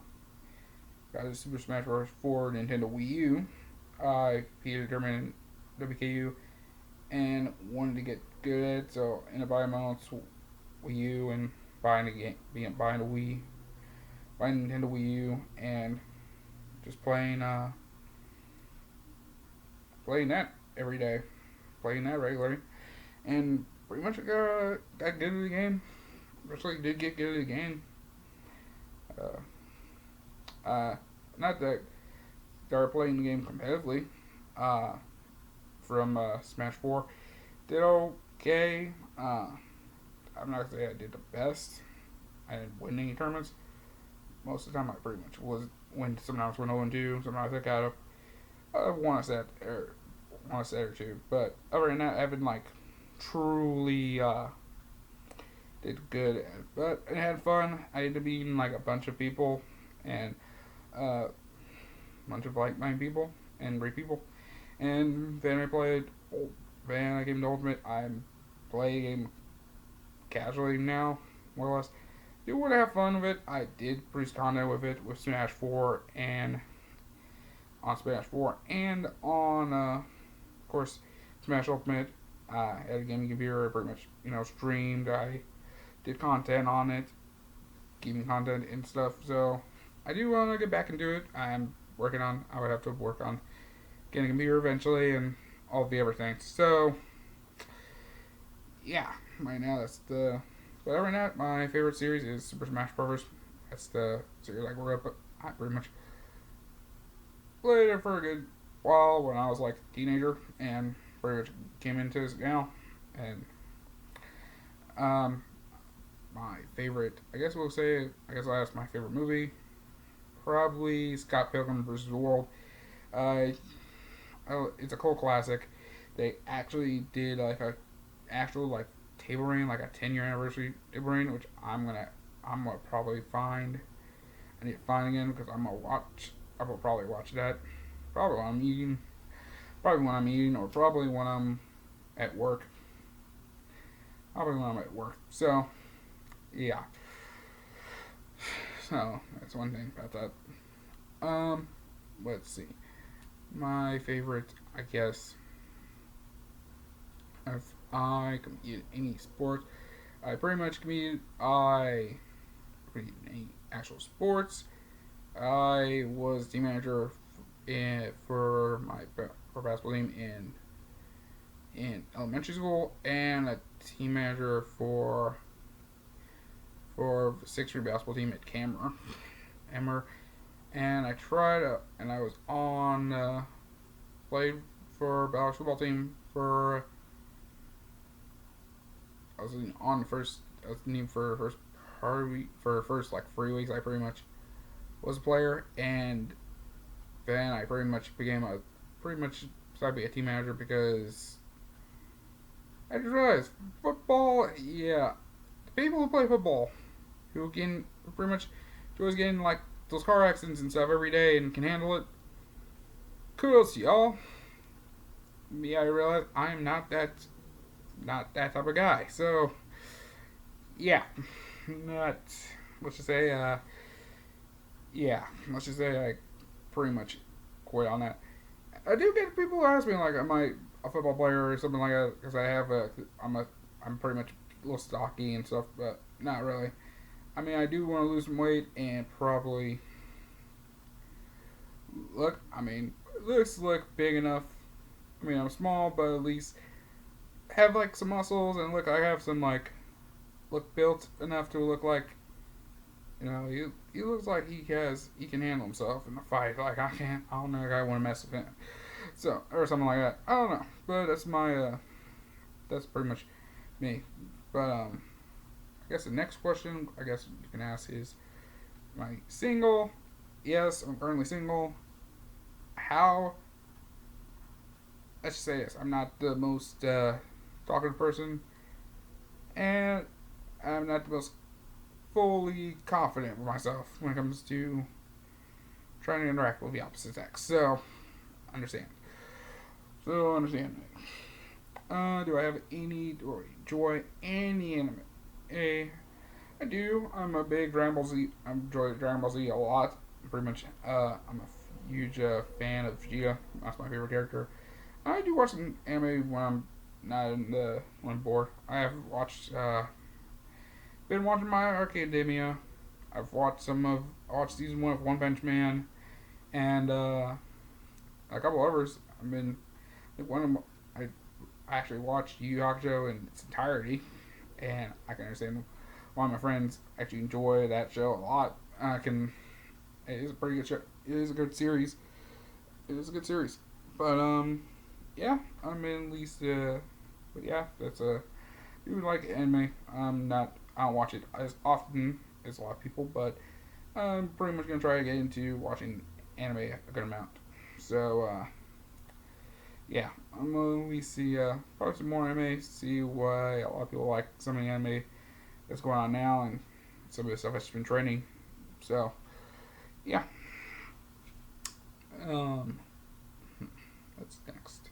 Got into Super Smash Bros. 4 Nintendo Wii U. I competed in WKU and wanted to get good at it, so I ended up buying my own Wii U and buying Nintendo Wii U and just playing that every day, playing that regularly, and pretty much got good at the game. Actually, did get good at the game. Not that started playing the game competitively. From Smash 4, did okay. I'm not gonna say I did the best. I didn't win any tournaments. Most of the time, I pretty much was win. Sometimes went 0-2. Sometimes I got up. Won a set or two. But other than that, I haven't like truly did good. But I had fun. I had to beat like a bunch of people and a bunch of like 9 people and 3 people. And then I played. Then I came to Ultimate. I play a game casually now, more or less. Do want to have fun with it. I did produce content with it with Smash 4 and on Smash 4 and on, of course, Smash Ultimate. I had a gaming computer. I pretty much, streamed. I did content on it, gaming content and stuff. So I do want to get back into it. I would have to work on getting a computer eventually and all the other things. So yeah, right now that's the. But other than that, my favorite series is Super Smash Bros. That's the series I grew up with. I pretty much played it for a good while when I was like a teenager and pretty much came into this now. And my favorite, I guess I'll ask my favorite movie. Probably Scott Pilgrim vs. the World. It's a cult classic. They actually did like a actual like table reign, like a 10-year anniversary table reign, which I'm gonna probably find. I need to find again because I will probably watch that. Probably when I'm eating, or probably when I'm at work. Probably when I'm at work. So, yeah. So that's one thing about that. Let's see. My favorite, I guess, if I compete in any sport, I pretty much compete. I compete in any actual sports. I was team manager for basketball team in elementary school, and a team manager for 6th grade basketball team at Emmer. And I was played for basketball team for. I was on the first. I was named for first like 3 weeks. I pretty much was a player, and then I pretty much decided to be a team manager because I just realized football. Yeah, the people who play football, who can pretty much always getting like those car accidents and stuff every day and can handle it. Kudos to y'all. Yeah, I realize I'm not that type of guy. So, yeah, let's just say I pretty much quit on that. I do get people who ask me like, am I a football player or something like that? Because I'm pretty much a little stocky and stuff, but not really. I mean, I do want to lose some weight and probably look big enough. I mean, I'm small, but at least have like some muscles and I have some look built enough to look like, he looks like he can handle himself in a fight. Like I don't know if I want to mess with him. So, or something like that. I don't know. But that's pretty much me. But, I guess the next question, I guess you can ask is, am I single? Yes, I'm currently single. How? Let's just say this. I'm not the most, talkative person. And I'm not the most fully confident with myself when it comes to trying to interact with the opposite sex. So, understand me. Do I enjoy any anime? I do. I'm a big Dragon Ball Z. I enjoy Dragon Ball Z a lot. Pretty much, I'm a huge fan of Vegeta. That's my favorite character. I do watch some anime when I'm when I'm bored. I have been watching My Hero Academia. I've watched season 1 of One Punch Man, and a couple others. I I actually watched Yu Yu Hakusho in its entirety, and I can understand why my friends actually enjoy that show a lot. I can. It is a pretty good show. It is a good series. It is a good series. But yeah. I mean, at least but yeah, that's a. You would like anime. I'm not. I don't watch it as often as a lot of people, but I'm pretty much gonna try to get into watching anime a good amount. So yeah, I'm gonna at least see probably some more anime. See why a lot of people like some of the anime that's going on now, and some of the stuff I've been training. So yeah, um, what's next?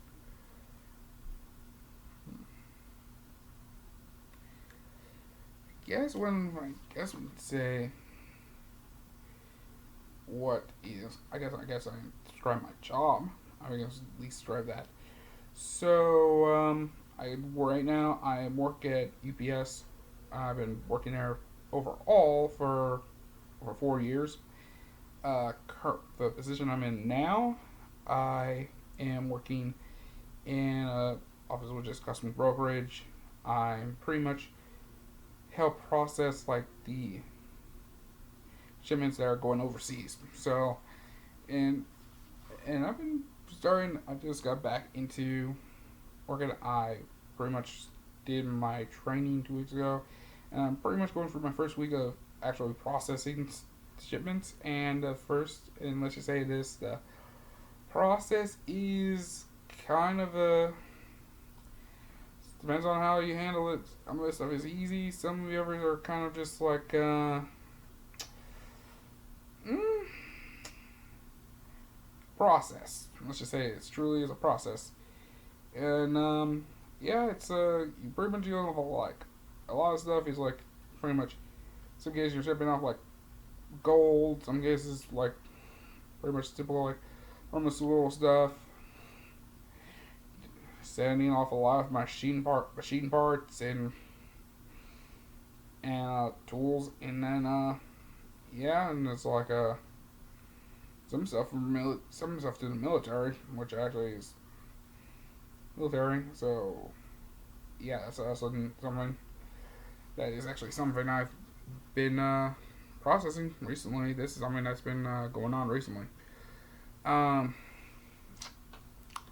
I guess we'd say what is I guess I can describe my job. I guess at least describe that. So I right now I work at UPS. I've been working there overall for over 4 years. The position I'm in now, I am working in a office which is customs brokerage. I'm pretty much help process like the shipments that are going overseas. So, and I've been starting. I just got back into working. I pretty much did my training 2 weeks ago, and I'm pretty much going through my first week of actually processing shipments. And the first, and let's just say this, the process is kind of a depends on how you handle it. Some of this stuff is easy. Some of the others are kind of just like mm, process. Let's just say it's truly is a process. And yeah, it's you pretty much dealing with a lot of stuff is like pretty much some cases you're shipping off like gold. Some cases like pretty much typical like pharmaceutical stuff. Sending off a lot of machine parts and tools, and then yeah, and it's like some stuff some stuff to the military, which actually is military. So yeah, that's something that is actually something I've been processing recently. This is something that's been going on recently. Um,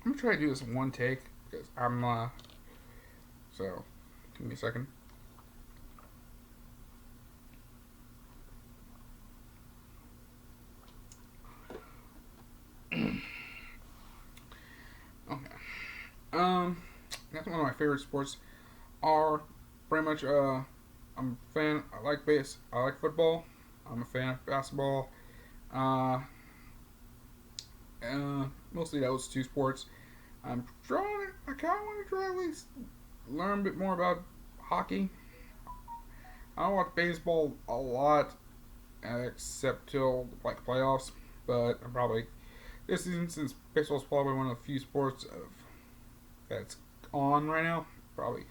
I'm gonna try to do this in one take because I'm so give me a second. Okay. That's one of my favorite sports. Are pretty much I'm a fan. I like I like football. I'm a fan of basketball. Uh, Mostly those two sports. I'm trying. I kind of want to try at least learn a bit more about hockey. I don't watch baseball a lot, except till like playoffs. But I'm probably this season, since baseball is probably one of the few sports that's on right now. Probably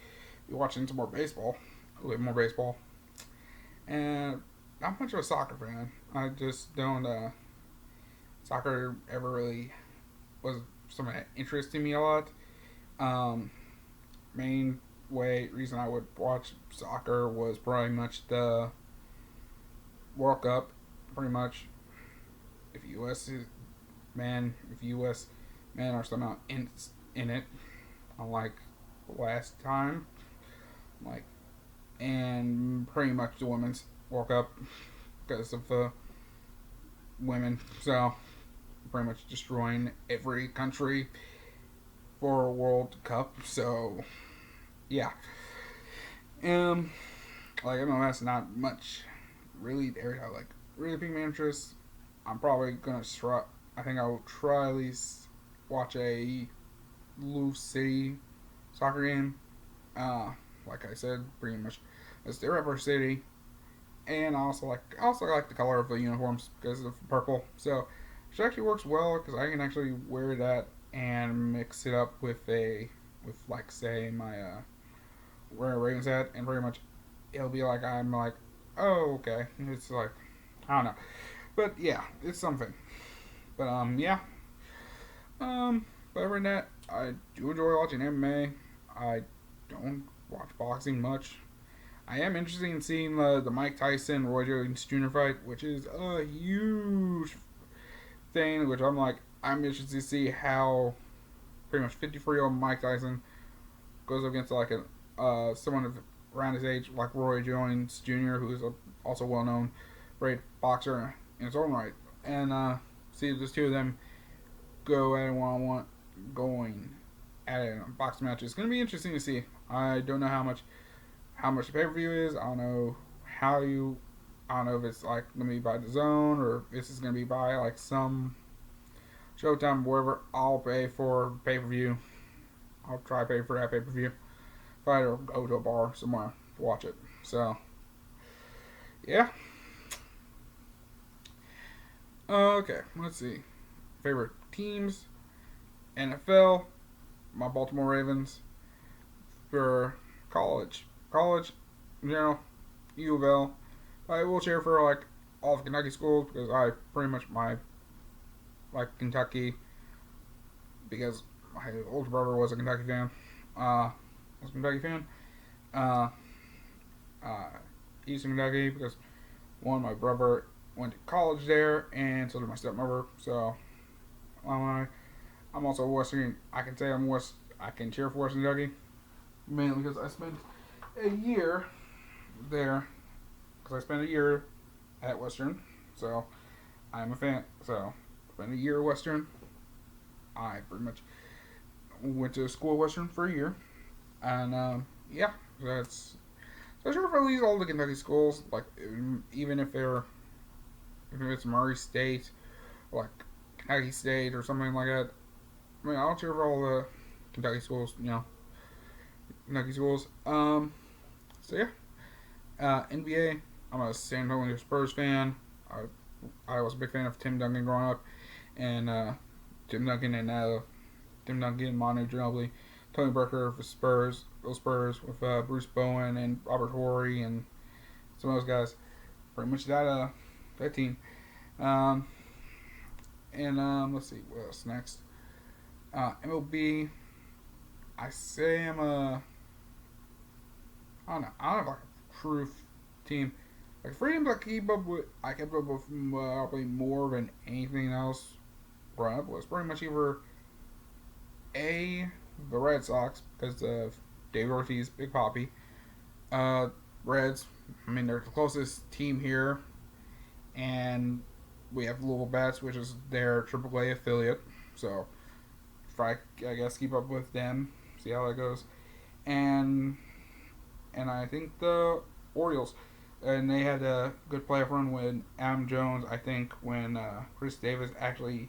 be watching some more baseball, a little more baseball, and not much of a soccer fan. I just don't. Soccer ever really was something that interested me a lot. Um, Main reason I would watch soccer was pretty much the World Cup. Pretty much, if U.S. if U.S. men are somehow in it, unlike last time, like, and pretty much the women's World Cup because of the women. So pretty much destroying every country for a World Cup. So yeah, like I know that's not much really the area I like really piqued my interest. I'm probably gonna try. I think I will try at least watch a Blue City soccer game. Like I said, pretty much it's the River City, and I also like the color of the uniforms because of purple. So which actually works well because I can actually wear that and mix it up with like say my where a Ravens hat, and pretty much it'll be like I'm like, oh okay, it's like I don't know, but yeah, it's something. But yeah, but other than that, I do enjoy watching MMA. I don't watch boxing much. I am interested in seeing the Mike Tyson Roy Jones Jr. fight, which is a huge thing. Which I'm interested to see how pretty much 54-year-old Mike Tyson goes up against like someone around his age, like Roy Jones Jr., who is also well known great boxer in his own right, and see the two of them go at it one-on-one, going at it in a boxing match. It's going to be interesting to see. I don't know how much the pay-per-view is. I don't know I don't know if it's like going to be by the zone or if this is going to be by like some Showtime, wherever. I'll pay for pay-per-view. I'll try to pay for that pay-per-view. Fight or go to a bar somewhere to watch it. So, yeah. Okay, let's see. Favorite teams. NFL, my Baltimore Ravens. For college, you know, U of L. I will cheer for like all the Kentucky schools because I pretty much like Kentucky because my older brother was a Kentucky fan. Uh, Eastern Kentucky because my brother went to college there and so did my stepmother. So I'm also Western. I can say I can cheer for Western Kentucky mainly because I spent a year there. Because I spent a year at Western, so I'm a fan. So spent a year at Western. I pretty much went to school at Western for a year, and yeah, that's. So I sure for at least all the Kentucky schools, like even if it's Murray State, like Kentucky State or something like that. I mean, I'll cheer for all the Kentucky schools, Kentucky schools. So yeah, NBA. I'm a San Antonio Spurs fan. I was a big fan of Tim Duncan growing up, and Tim Duncan, Manu Ginobili, Tony Parker for those Spurs with Bruce Bowen and Robert Horry and some of those guys. Pretty much that team. Let's see what else next. MLB. I say I don't know. I don't have like a proof team. Like freedom I kept up with probably more than anything else growing up was pretty much either the Red Sox because of David Ortiz, Big Papi. Reds, I mean they're the closest team here, and we have Louisville Bats, which is their AAA affiliate. So I guess keep up with them, see how that goes, and I think the Orioles. And they had a good playoff run when Adam Jones, I think, when Chris Davis actually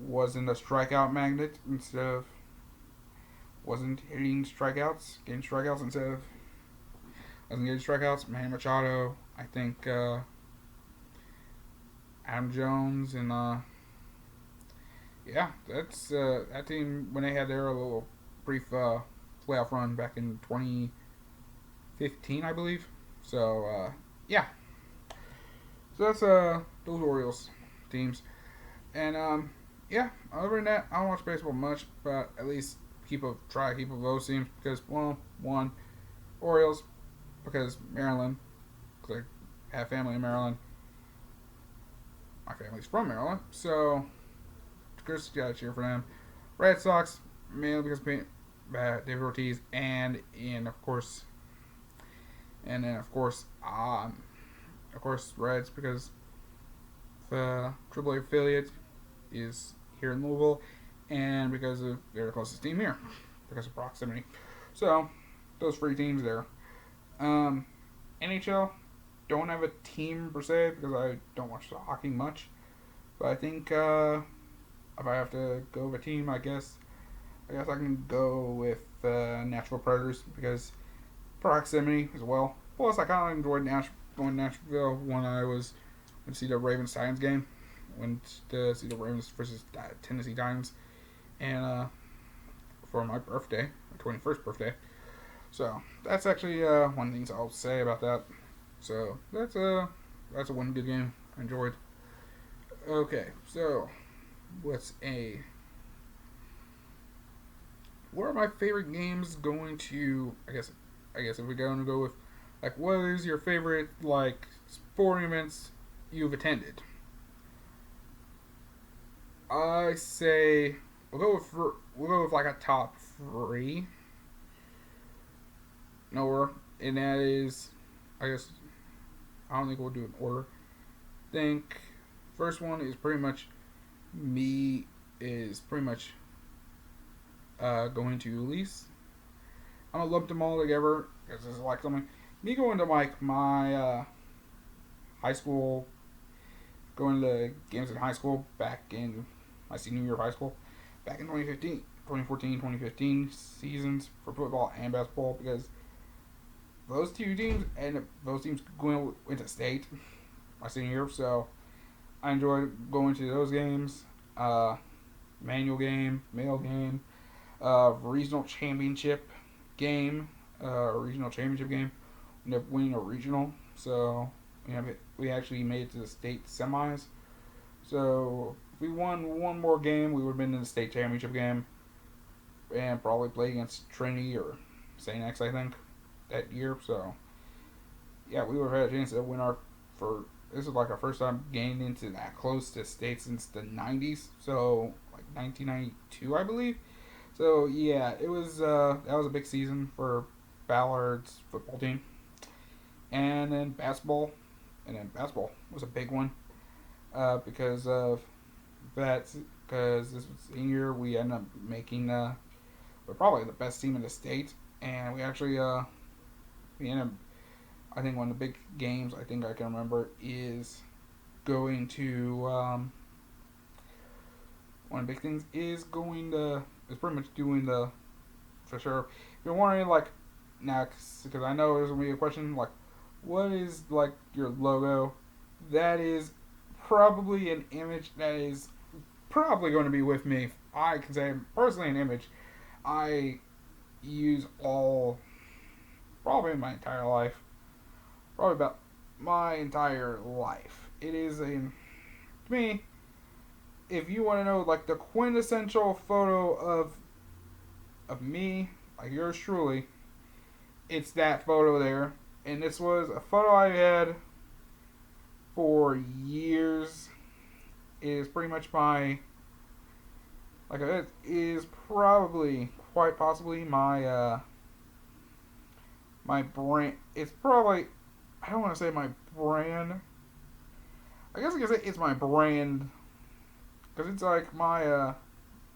wasn't a strikeout magnet wasn't getting strikeouts instead of wasn't getting strikeouts. Manny Machado, I think Adam Jones, and yeah, that's that team when they had their little brief playoff run back in 2015, I believe. So, yeah. So that's those Orioles teams. And, yeah, other than that, I don't watch baseball much, but at least try to keep up those teams because, well, one, Orioles, because Maryland, because I have family in Maryland. My family's from Maryland, so just gotta cheer for them. Red Sox, mainly because David Ortiz, and of course, Reds because the AAA affiliate is here in Louisville, and because of their closest team here, because of proximity. So those three teams there. NHL don't have a team per se because I don't watch the hockey much, but I think if I have to go with a team, I guess I can go with Nashville Predators because proximity as well. Plus, I kind of enjoyed going to Nashville when I went to see the Ravens Titans game. Went to see the Ravens versus Tennessee Titans, and for my birthday, my 21st birthday. So that's actually one thing I'll say about that. So that's one good game I enjoyed. Okay, so what's what are my favorite games going to? I guess if we're going to go with like what is your favorite like sporting events you've attended? I say we'll go with like a top three. Nowhere, and that is, I guess I don't think we'll do an order. Think first one is pretty much me is pretty much going to Elise. I'm gonna lump them all together because it's like something. Me going to like my high school, going to games in high school back in my senior year of high school, back in 2015, 2014, 2015 seasons for football and basketball because those teams going into state my senior year, so I enjoyed going to those games. Manual game, male game, regional championship game, regional championship game. We ended up winning a regional, so we actually made it to the state semis. So if we won one more game, we would have been in the state championship game, and probably play against Trinity or St. X, I think, that year. So yeah, we would have had a chance to win our for. This is like our first time getting into that close to state since the 90s. So, like 1992, I believe. So, yeah, it was that was a big season for Ballard's football team. And then basketball. And then basketball was a big one because of that. Because this was senior, we ended up making we're probably the best team in the state. And we actually we ended up, I think one of the big games I think I can remember is going to one of the big things is going to is pretty much doing the for sure. If you're wondering like next, because I know there's gonna be a question like, what is like your logo? That is probably an image that is probably going to be with me. I can say personally an image I use all probably my entire life. Probably about my entire life. It is to me, if you want to know like the quintessential photo of me, like yours truly, it's that photo there. And this was a photo I had for years. It is pretty much it is probably quite possibly my brand. It's probably, I don't want to say my brand. I guess I can say it's my brand because it's like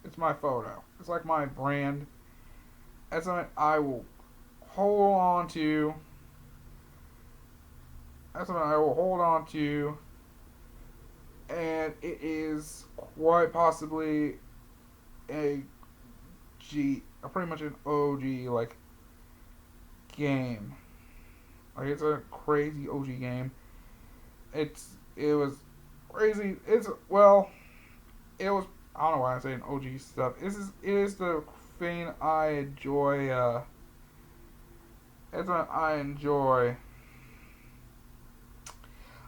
it's my photo. It's like my brand. That's something I will hold on to. That's something I will hold on to, and it is quite possibly pretty much an OG like game. Like it's a crazy OG game. It was crazy. It was, I don't know why I'm saying OG stuff. It is the thing I enjoy. It's what I enjoy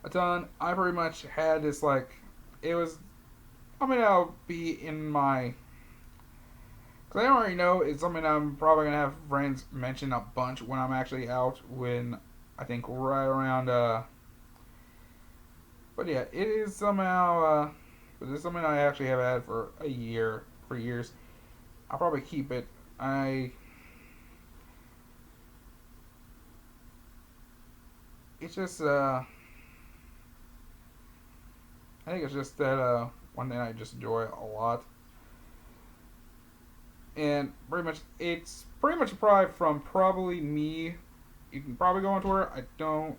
a ton. I pretty much had this like it was. I mean, I'll be in my. Because I already know it's something I'm probably gonna have friends mention a bunch when I'm actually out. When I think right around. But yeah, it is somehow. But it's something I actually have had for years. I'll probably keep it. It's just I think it's just that one thing I just enjoy a lot, and it's pretty much probably from probably me. You can probably go on Twitter. I don't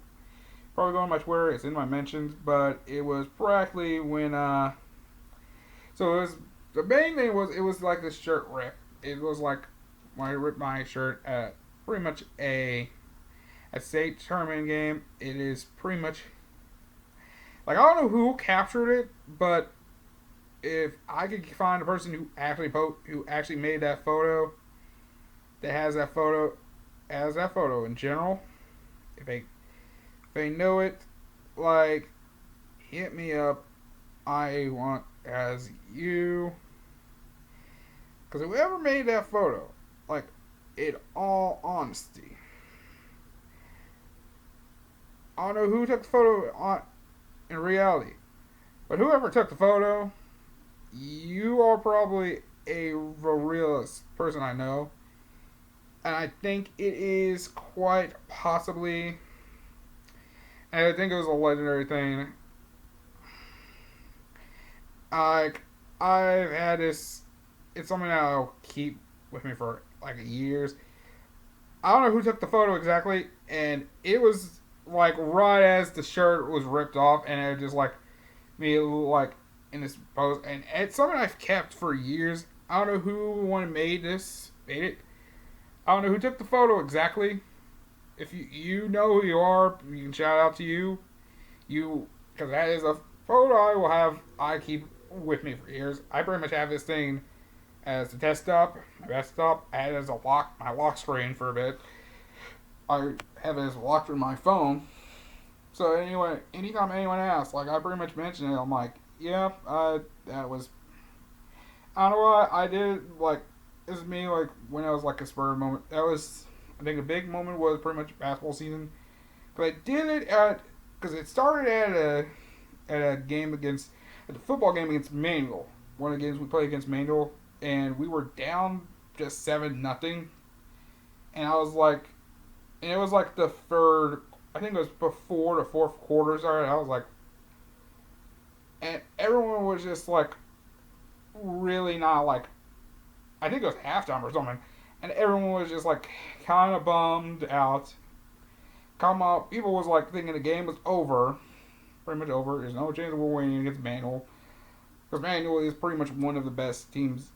probably go on my Twitter. It's in my mentions, but it was practically when so it was the main thing was it was like this shirt rip. It was like when I ripped my shirt at pretty much a state tournament game. It is pretty much like I don't know who captured it, but if I could find a person who actually made that photo, that has that photo in general, if they know it, like hit me up. I want as you because whoever made that photo, in all honesty, I don't know who took the photo in reality, but whoever took the photo, you are probably the realest person I know. And I think it is quite possibly, and I think it was a legendary thing. I've had this, it's something that I'll keep with me for like years. I don't know who took the photo exactly, and it was like right as the shirt was ripped off, and it just like me like in this pose, and it's something I've kept for years. I don't know who made it. I don't know who took the photo exactly. If you know who you are, you can shout out to you. Because that is a photo I keep with me for years. I pretty much have this thing as a desktop, my desktop. I had it as my lock screen for a bit. I have it as a lock for my phone. So anyway, anytime anyone asks, like I pretty much mention it, I'm like, yeah, that was. I don't know why I did like. This is me like when I was like a spur moment. That was, I think, a big moment was pretty much basketball season. But I did it because it started at a game at the football game against Manual. One of the games we played against Manual, and we were down just 7-0. And I was like, and it was like the third, I think it was before the fourth quarter started. I was like, and everyone was just like, really not like, I think it was halftime or something, and everyone was just like, kind of bummed out. People was like thinking the game was over, pretty much over. There's no chance we're winning against Manual, because Manual is pretty much one of the best teams,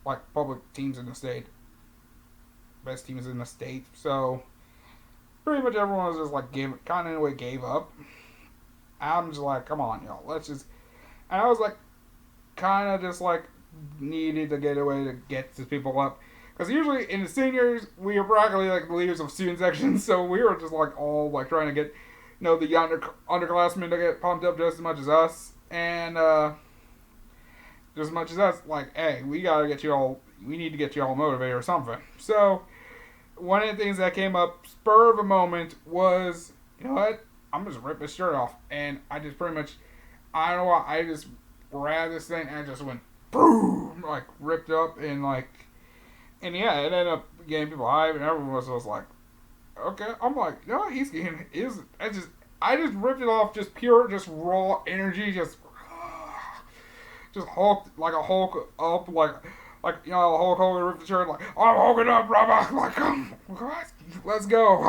like public teams in the state. Best teams in the state. So pretty much everyone was just like kind of in a way gave up. I'm just like, come on, y'all, let's just. And I was like, kind of just like needed to get a way to get these people up. Because usually in the seniors, we are practically like the leaders of student sections, so we were just like all like trying to get, the underclassmen to get pumped up just as much as us, and just as much as us. Like, hey, we need to get you all motivated or something. So one of the things that came up, spur of a moment, was, you know what? I'm just rip this shirt off, and I just pretty much, I don't know why, I just grabbed this thing and I just went boom, like ripped up and and yeah, it ended up getting people hype, and everyone was like, okay. I'm like, no, he's getting I just ripped it off, just pure, just raw energy, just hulked like a Hulk up, like Hulk Hogan ripped the shirt, like I'm hulking up, brother, like let's go,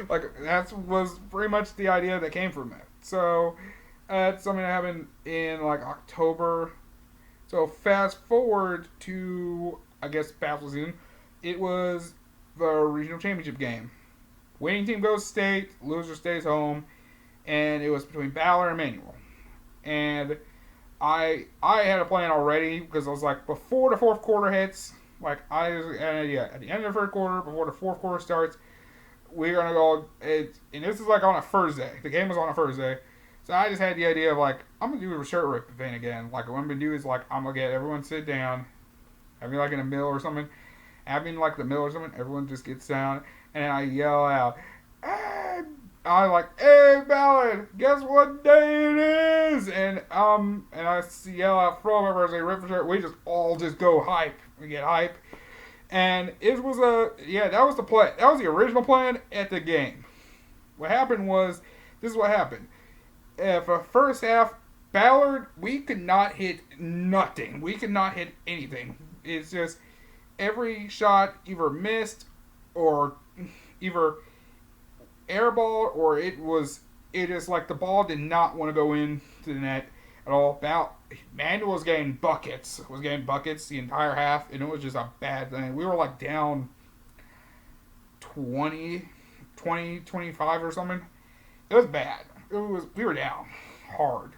like that was pretty much the idea that came from it. So that's something that happened in like October. So fast forward to, I guess, basketball season. It was the regional championship game. Winning team goes state, loser stays home, and it was between Ballard and Manual. And I had a plan already, because I was like, before the fourth quarter hits, like I had an idea. At the end of the third quarter, before the fourth quarter starts, we're gonna go. And this is like on a Thursday. The game was on a Thursday. So I just had the idea of like, I'm going to do a shirt rip thing again. Like what I'm going to do is like, I'm going to get everyone sit down, have me like in a mill or something, have me in like the mill or something, everyone just gets down, and I yell out, hey, I like, hey Ballard, guess what day it is? And I yell out from everywhere as I rip the shirt, we just all just go hype. We get hype. And it was that was the plan. That was the original plan at the game. What happened was, this is what happened. For first half, Ballard, we could not hit nothing. We could not hit anything. It's just every shot either missed or either airball, or it is like the ball did not want to go into the net at all. Manuel was getting buckets the entire half, and it was just a bad thing. We were like down 20, 25 or something. It was bad. We were down hard.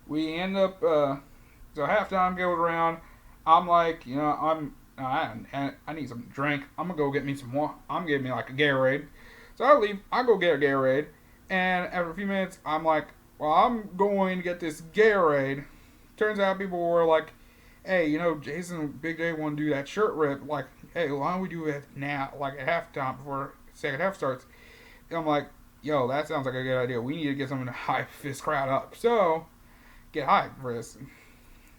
We end up, so halftime goes around. I'm like, I need some drink. I'm gonna go get me some more. I'm getting me like a Gatorade. So I leave. I go get a Gatorade, and after a few minutes, I'm like, well, I'm going to get this Gatorade. Turns out people were like, hey, Jason, Big J want to do that shirt rip. Like, hey, why don't we do it now, like at halftime before the second half starts? And I'm like, yo, that sounds like a good idea. We need to get something to hype this crowd up. So, get hyped for this.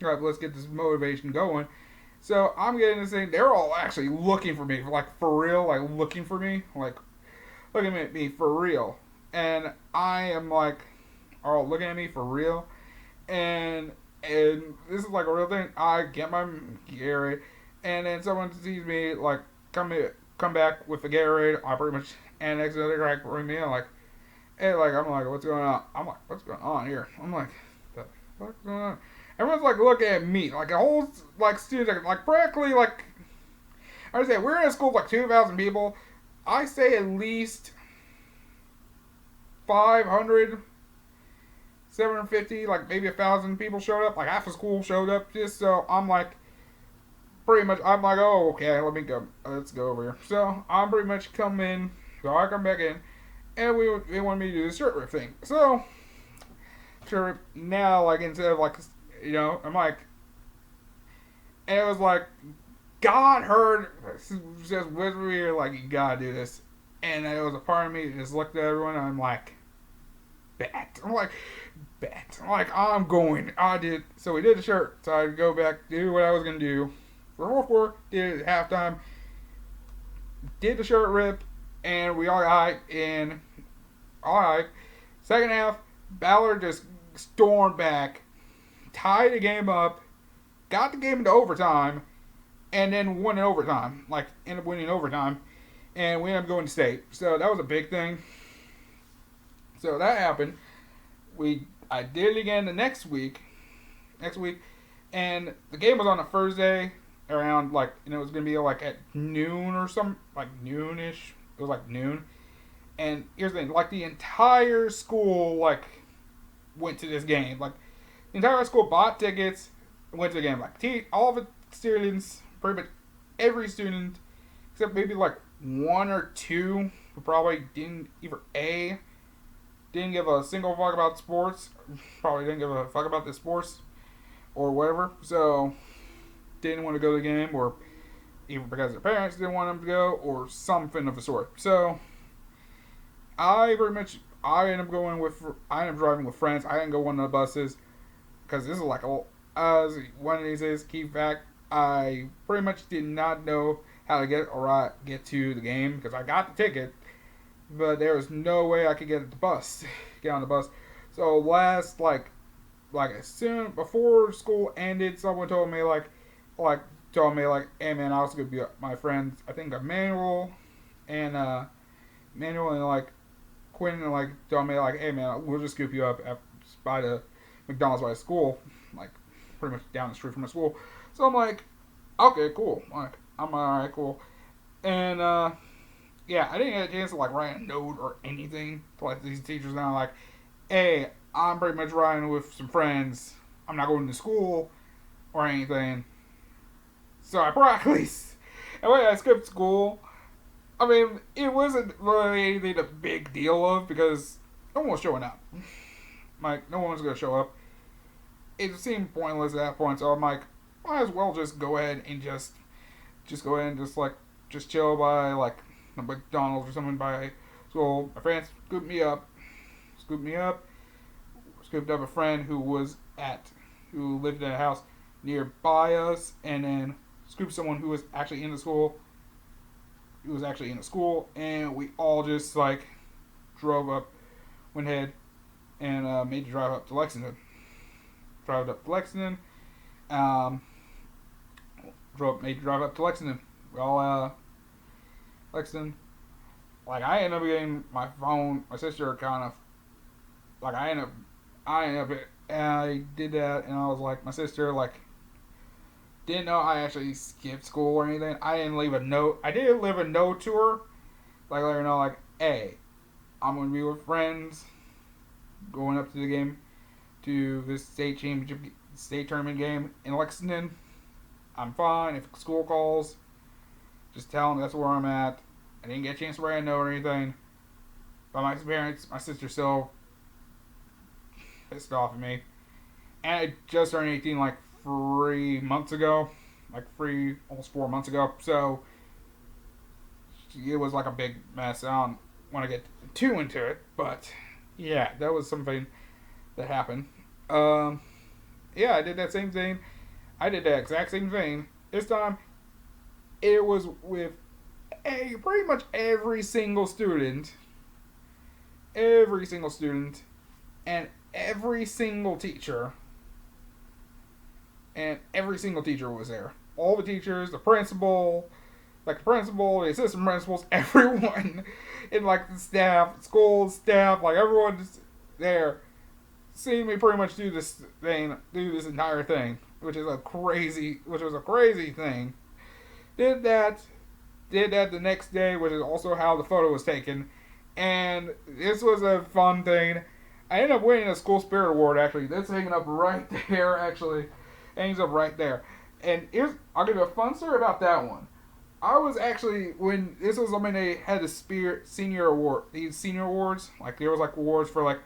All right, let's get this motivation going. So, I'm getting this thing. They're all actually looking for me, like, for real, like, looking for me. Like, looking at me for real. And I am like, all looking at me for real. And this is like a real thing. I get my Gatorade, and then someone sees me like come back with the Gatorade. I pretty much and next other guy bring me in like, hey, like I'm like, what's going on? I'm like, what's going on here? I'm like, the fuck's going on? Everyone's like looking at me like a whole like student like practically like I say we're in a school of like 2,000 people. I say at least 500. 750, like maybe 1,000 people showed up, like half the school showed up just so I'm like, pretty much, I'm like, oh, okay, let's go over here. So I'm pretty much come in, so I come back in, and they wanted me to do the shirt rip thing. So, shirt rip, now, like, instead of like, I'm like, and it was like, God heard, just whisper me, like, you gotta do this. And it was a part of me that just looked at everyone, and I'm like, bet. I'm like, bet. I'm like, I'm going. I did. So we did the shirt. So I go back, do what I was going to do. For 4-4, did it at halftime. Did the shirt rip. And we all got in. All right. Second half, Ballard just stormed back. Tied the game up. Got the game into overtime. And then won in overtime. Like, ended up winning overtime. And we ended up going to state. So that was a big thing. So that happened. I did it again the next week, and the game was on a Thursday around like, it was gonna be like at noon or something, like noonish. It was like noon, and here's the thing: like the entire school like went to this game. Like the entire school bought tickets, went to the game. Like all the students, pretty much every student, except maybe like one or two who probably didn't didn't give a single fuck about sports. Probably didn't give a fuck about the sports or whatever. So, didn't want to go to the game, or either because their parents didn't want them to go, or something of the sort. So, I ended up driving with friends. I didn't go one of the buses because this is like one of these days. Key fact: I pretty much did not know how to get to the game because I got the ticket. But there was no way I could get on the bus. So last, like as soon, before school ended, someone told me, hey man, I was going to be my friends, I think Emmanuel and like, Quinn, and like, told me, like, hey man, we'll just scoop you up by the McDonald's by the school, like, pretty much down the street from the school. So I'm like, okay, cool. Like, I'm alright, cool. And, yeah, I didn't get a chance to like write a note or anything to let these teachers know, like, hey, I'm pretty much riding with some friends. I'm not going to school or anything. So I practically, I skipped school. I mean, it wasn't really anything a big deal of because no one was showing up. Like, no one was going to show up. It seemed pointless at that point, so I'm like, might as well just go ahead and just go ahead and just chill by, like, McDonald's or something by school. My friends scooped me up, scooped up a friend who lived in a house nearby us, and then scooped someone who was actually in the school. And we all just like went ahead and made the drive up to Lexington. Made the drive up to Lexington. We all Lexington. Like, I ended up getting my phone. My sister kind of, like, I did that, and I was like, my sister, like, didn't know I actually skipped school or anything. I didn't leave a note. I did leave a note to her, like, let her know, like, hey, I'm going to be with friends, going up to the game, to this state tournament game in Lexington. I'm fine. If school calls, just tell them that's where I'm at. I didn't get a chance to write a note or anything. But my sister still pissed off at me. And I just turned 18 like 3 months ago, almost 4 months ago. So it was like a big mess. I don't want to get too into it, but yeah, that was something that happened. Um, yeah, I did that same thing. I did that exact same thing. This time, it was with pretty much every single student, and every single teacher, was there. All the teachers, the assistant principals, everyone in like the staff, school staff, like everyone's there, seeing me pretty much do this entire thing, which was a crazy thing. Did that the next day, which is also how the photo was taken, and this was a fun thing. I ended up winning a school spirit award. Actually, that's hanging up right there. Actually, hangs up right there. And I'll give you a fun story about that one. I was actually when this was when they had the senior award, these senior awards. Like there was like awards for like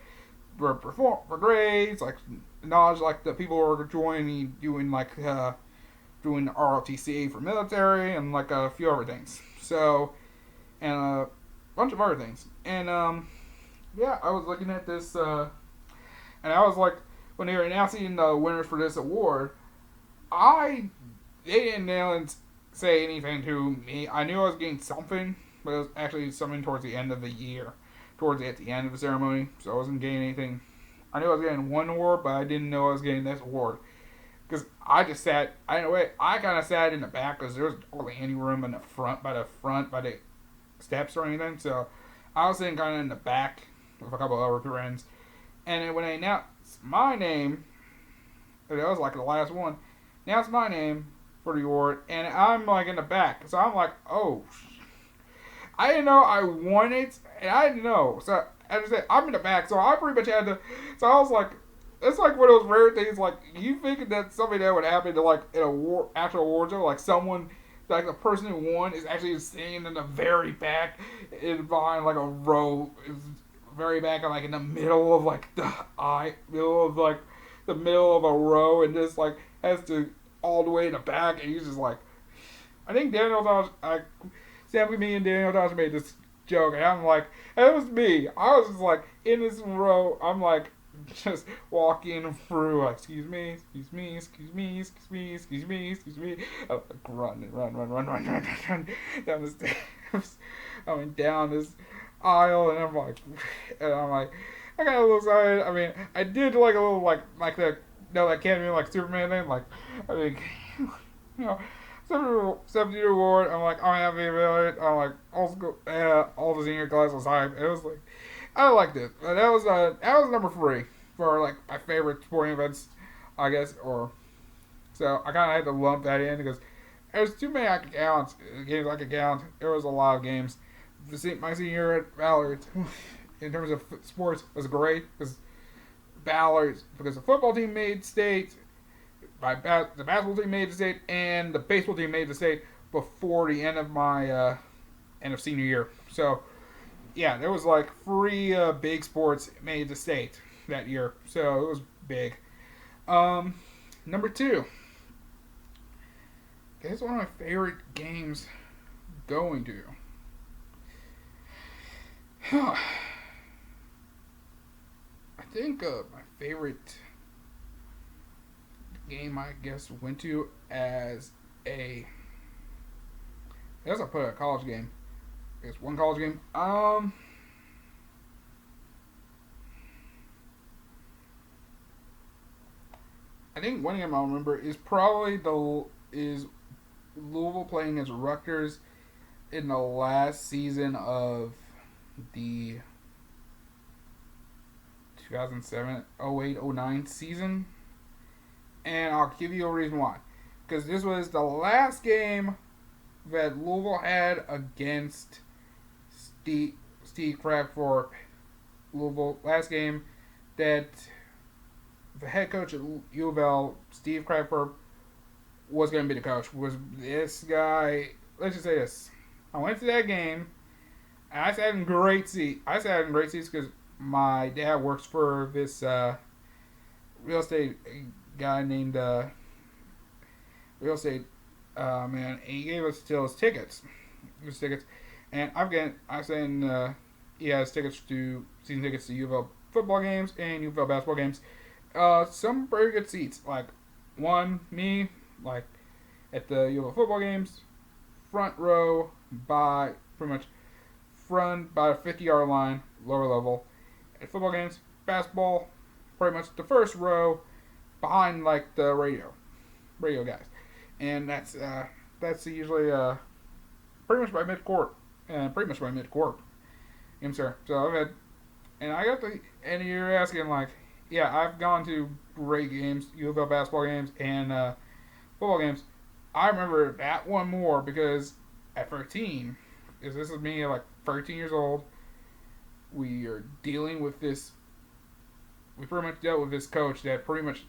for grades, like knowledge, like the people who were joining doing doing ROTC for military and like a few other things. So and a bunch of other things. And yeah, I was looking at this and I was like when they were announcing the winners for this award, they didn't say anything to me. I knew I was getting something, but it was actually something towards the end of the year, at the end of the ceremony. So I wasn't getting anything. I knew I was getting one award, but I didn't know I was getting this award. Because I just sat, I kind of sat in the back because there was hardly any room in the front, by the steps or anything. So I was sitting kind of in the back with a couple of other friends. And then when they announced my name, that was like the last one, announced my name for the award, and I'm like in the back. So I'm like, oh, I didn't know I won it, and I didn't know. So as I said, I'm in the back, so I pretty much had to. So I was like, it's like one of those rare things. Like you thinking that something that would happen to like in a actual award show, like someone, like the person who won is actually sitting in the very back, behind like a row, very back, like in the middle of like the middle of a row, and just like has to all the way in the back, and he's just like, I think me and Daniel Tosh made this joke, and I'm like, and it was me. I was just like in this row. I'm like just walking through, like, excuse me. I'm like, run down the steps. I went down this aisle, and I'm like, I got a little excited. I mean, I did like a little like that cameo like Superman thing, like I mean, you know. 70 award. I'm like, I'm happy about it. I'm like, all the senior class was hype. It was like, I liked it. That was number 3 for like my favorite sporting events, I guess. Or so I kind of had to lump that in because there's too many games I could count. There was a lot of games. My senior year at Ballard, in terms of sports, was great because the football team made state. The basketball team made the state, and the baseball team made the state before the end of my end of senior year. So, yeah, there was like 3 big sports made the state that year. So it was big. Number 2. Guess one of my favorite games going to. I think my favorite game I guess went to as I guess I'll put a college game. I guess one college game. I think one game I'll remember is probably Louisville playing against Rutgers in the last season of the 2007-08-09 season. And I'll give you a reason why. Because this was the last game that Louisville had against Steve Kragthorpe. Louisville, last game that the head coach at U of L, Steve Kragthorpe, was going to be the coach. Was this guy, let's just say this. I went to that game, and I sat in great seats. Because my dad works for this real estate guy named real estate man, and he gave us still his tickets. His tickets. And I'm saying he has season tickets to U of L football games and U of L basketball games. Some very good seats. Like, me, like, at the U of L football games, front row by, pretty much, front by the 50-yard line, lower level. At football games, basketball, pretty much the first row behind, like, the radio guys. And that's usually, pretty much by mid-court. Sir. So I've had, and you're asking, like, yeah, I've gone to great games, U of L basketball games and football games. I remember that one more because at 13, because this is me like 13 years old, we are dealing with this. We pretty much dealt with this coach that pretty much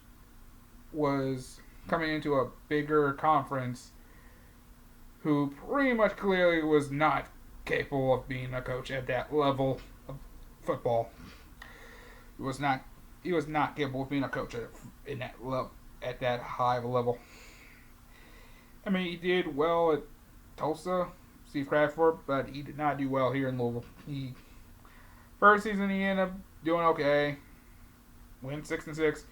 was coming into a bigger conference, who pretty much clearly was not capable of being a coach at that level of football. He was not capable of being a coach at that high of a level. I mean, he did well at Tulsa, Steve Craftford, but he did not do well here in Louisville. First season he ended up doing okay, went 6-6.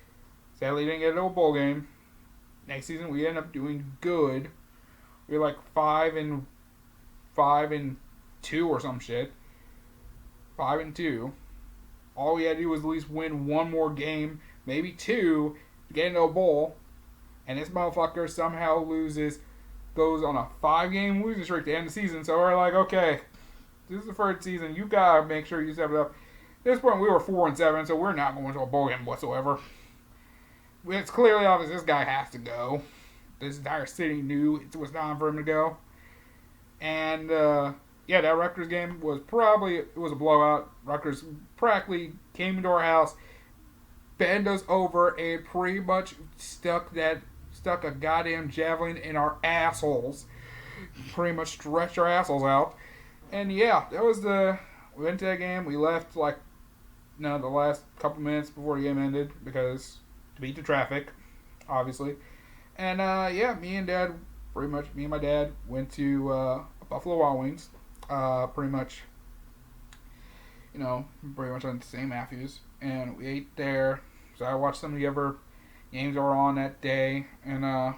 Sadly, didn't get into a bowl game. Next season we ended up doing good. We were like 5-2 or some shit. 5-2. All we had to do was at least win one more game, maybe two, to get into a bowl. And this motherfucker somehow goes on a 5-game losing streak at the end of the season. So we're like, okay, this is the first season. You gotta make sure you step it up. At this point, we were 4-7, so we're not going to a bowl game whatsoever. It's clearly obvious this guy has to go. This entire city knew it was time for him to go. And that Rutgers game was a blowout. Rutgers practically came into our house, bent us over, and pretty much stuck a goddamn javelin in our assholes. Pretty much stretched our assholes out. And yeah, we went to that game. We left the last couple minutes before the game ended because to beat the traffic, obviously. And me and my dad went to Buffalo Wild Wings. Pretty much on the St. Matthews, and we ate there. So I watched some of the other games that were on that day, and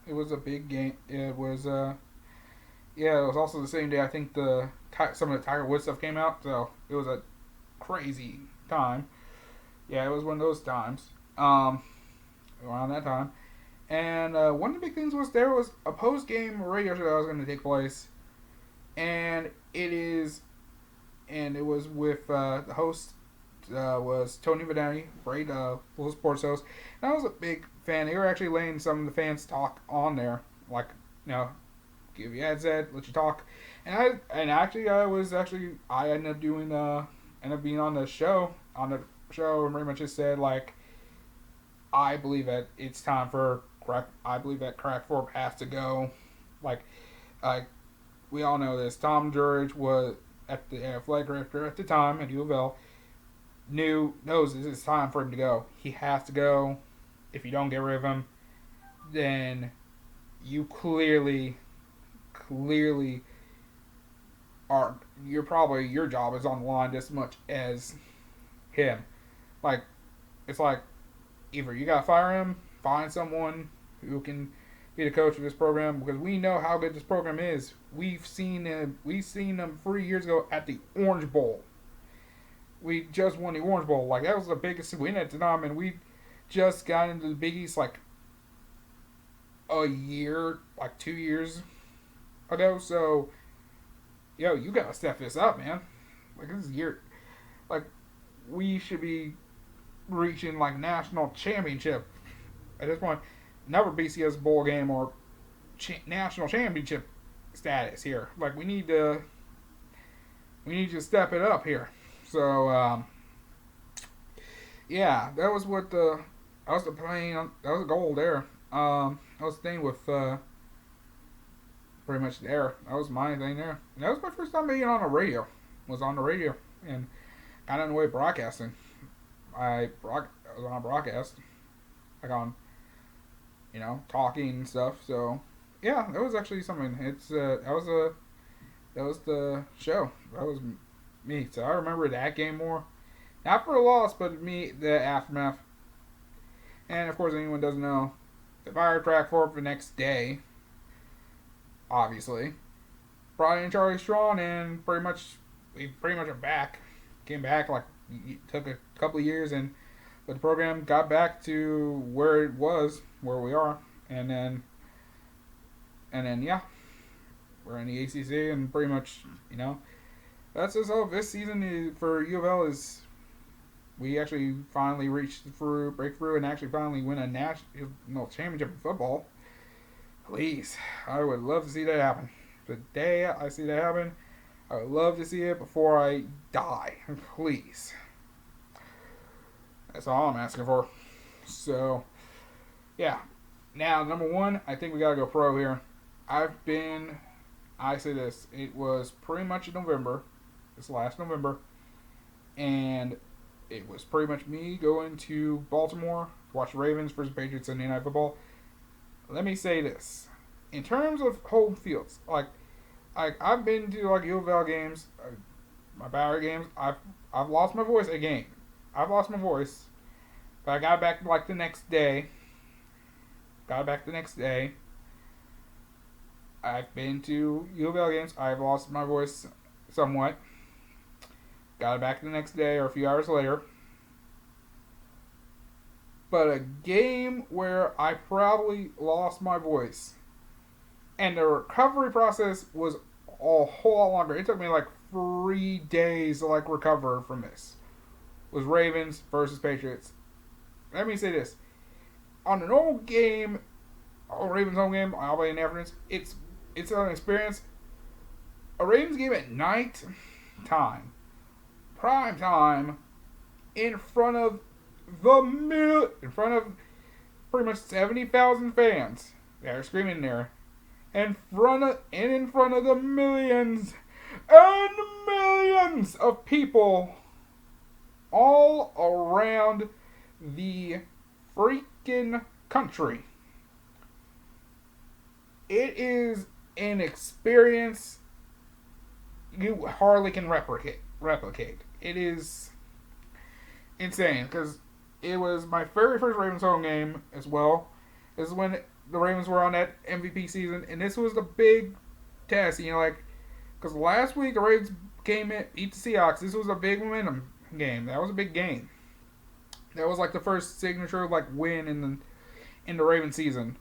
it was a big game. It was also the same day I think some of the Tiger Woods stuff came out, so it was a crazy time. Yeah, it was one of those times. Around that time, and one of the big things was there was a post-game radio show that was going to take place, and it was with the host was Tony Vanetti, great full sports host. And I was a big fan. They were actually letting some of the fans talk on there, like give you headset, let you talk. And I ended up being on the show, and pretty much just said like, I believe that it's time for I believe that Craftford has to go. Like we all know this. Tom Jurich was at the athletic director at the time at U of L. Knows this is time for him to go. He has to go. If you don't get rid of him, then you clearly are. Your job is on the line just as much as him. Like, it's like either you gotta fire him, find someone who can be the coach of this program, because we know how good this program is. We've seen them 3 years ago at the Orange Bowl. We just won the Orange Bowl. Like, that was the biggest win at the time, and we just got into the Big East like 2 years ago. So, you gotta step this up, man. Like, this is we should be reaching like national championship at this point. Never BCS bowl game or national championship status here. Like, we need to step it up here. So that was the goal there. That was the thing with pretty much there. That was my thing there. And that was my first time being on the radio. Was on the radio and got in the way of broadcasting. I was on a broadcast, like on talking and stuff. So yeah, that was actually something. That was the show. That was me. So I remember that game more. Not for a loss, but me, the aftermath. And of course, anyone doesn't know, the fire track for the next day, obviously. Brought in Charlie Strong, and we pretty much are back. Came back, like, it took a couple of years, but the program got back to where it was, where we are. And then yeah, we're in the ACC, and pretty much, that's just all this season for U of L is. We actually finally break through, and actually finally win a national championship in football. Please, I would love to see that happen. The day I see that happen, I would love to see it before I die. Please. That's all I'm asking for. So, yeah. Now, number one, I think we gotta go pro here. I say this, it was pretty much in November, this last November, and it was pretty much me going to Baltimore to watch Ravens versus Patriots Sunday Night Football. Let me say this. In terms of home fields, I've been to U of L games, my Bowery games. I've lost my voice a game. I've lost my voice, but I got back the next day. I've been to U of L games. I've lost my voice somewhat. Got it back the next day or a few hours later. But a game where I probably lost my voice, and the recovery process was a whole lot longer. It took me 3 days to recover from this. Was Ravens versus Patriots. Let me say this: on an old game, a Ravens home game, albeit in the afternoons, it's an experience. A Ravens game at night time, prime time, in front of pretty much 70,000 fans that are screaming there, in front of the millions and millions of people all around the freaking country. It is an experience you hardly can replicate. It is insane, because it was my very first Ravens home game as well. This is when the Ravens were on that MVP season, and this was the big test, because last week the Ravens came in, beat the Seahawks. This was a big momentum game. That was a big game. That was the first signature win in the Ravens season.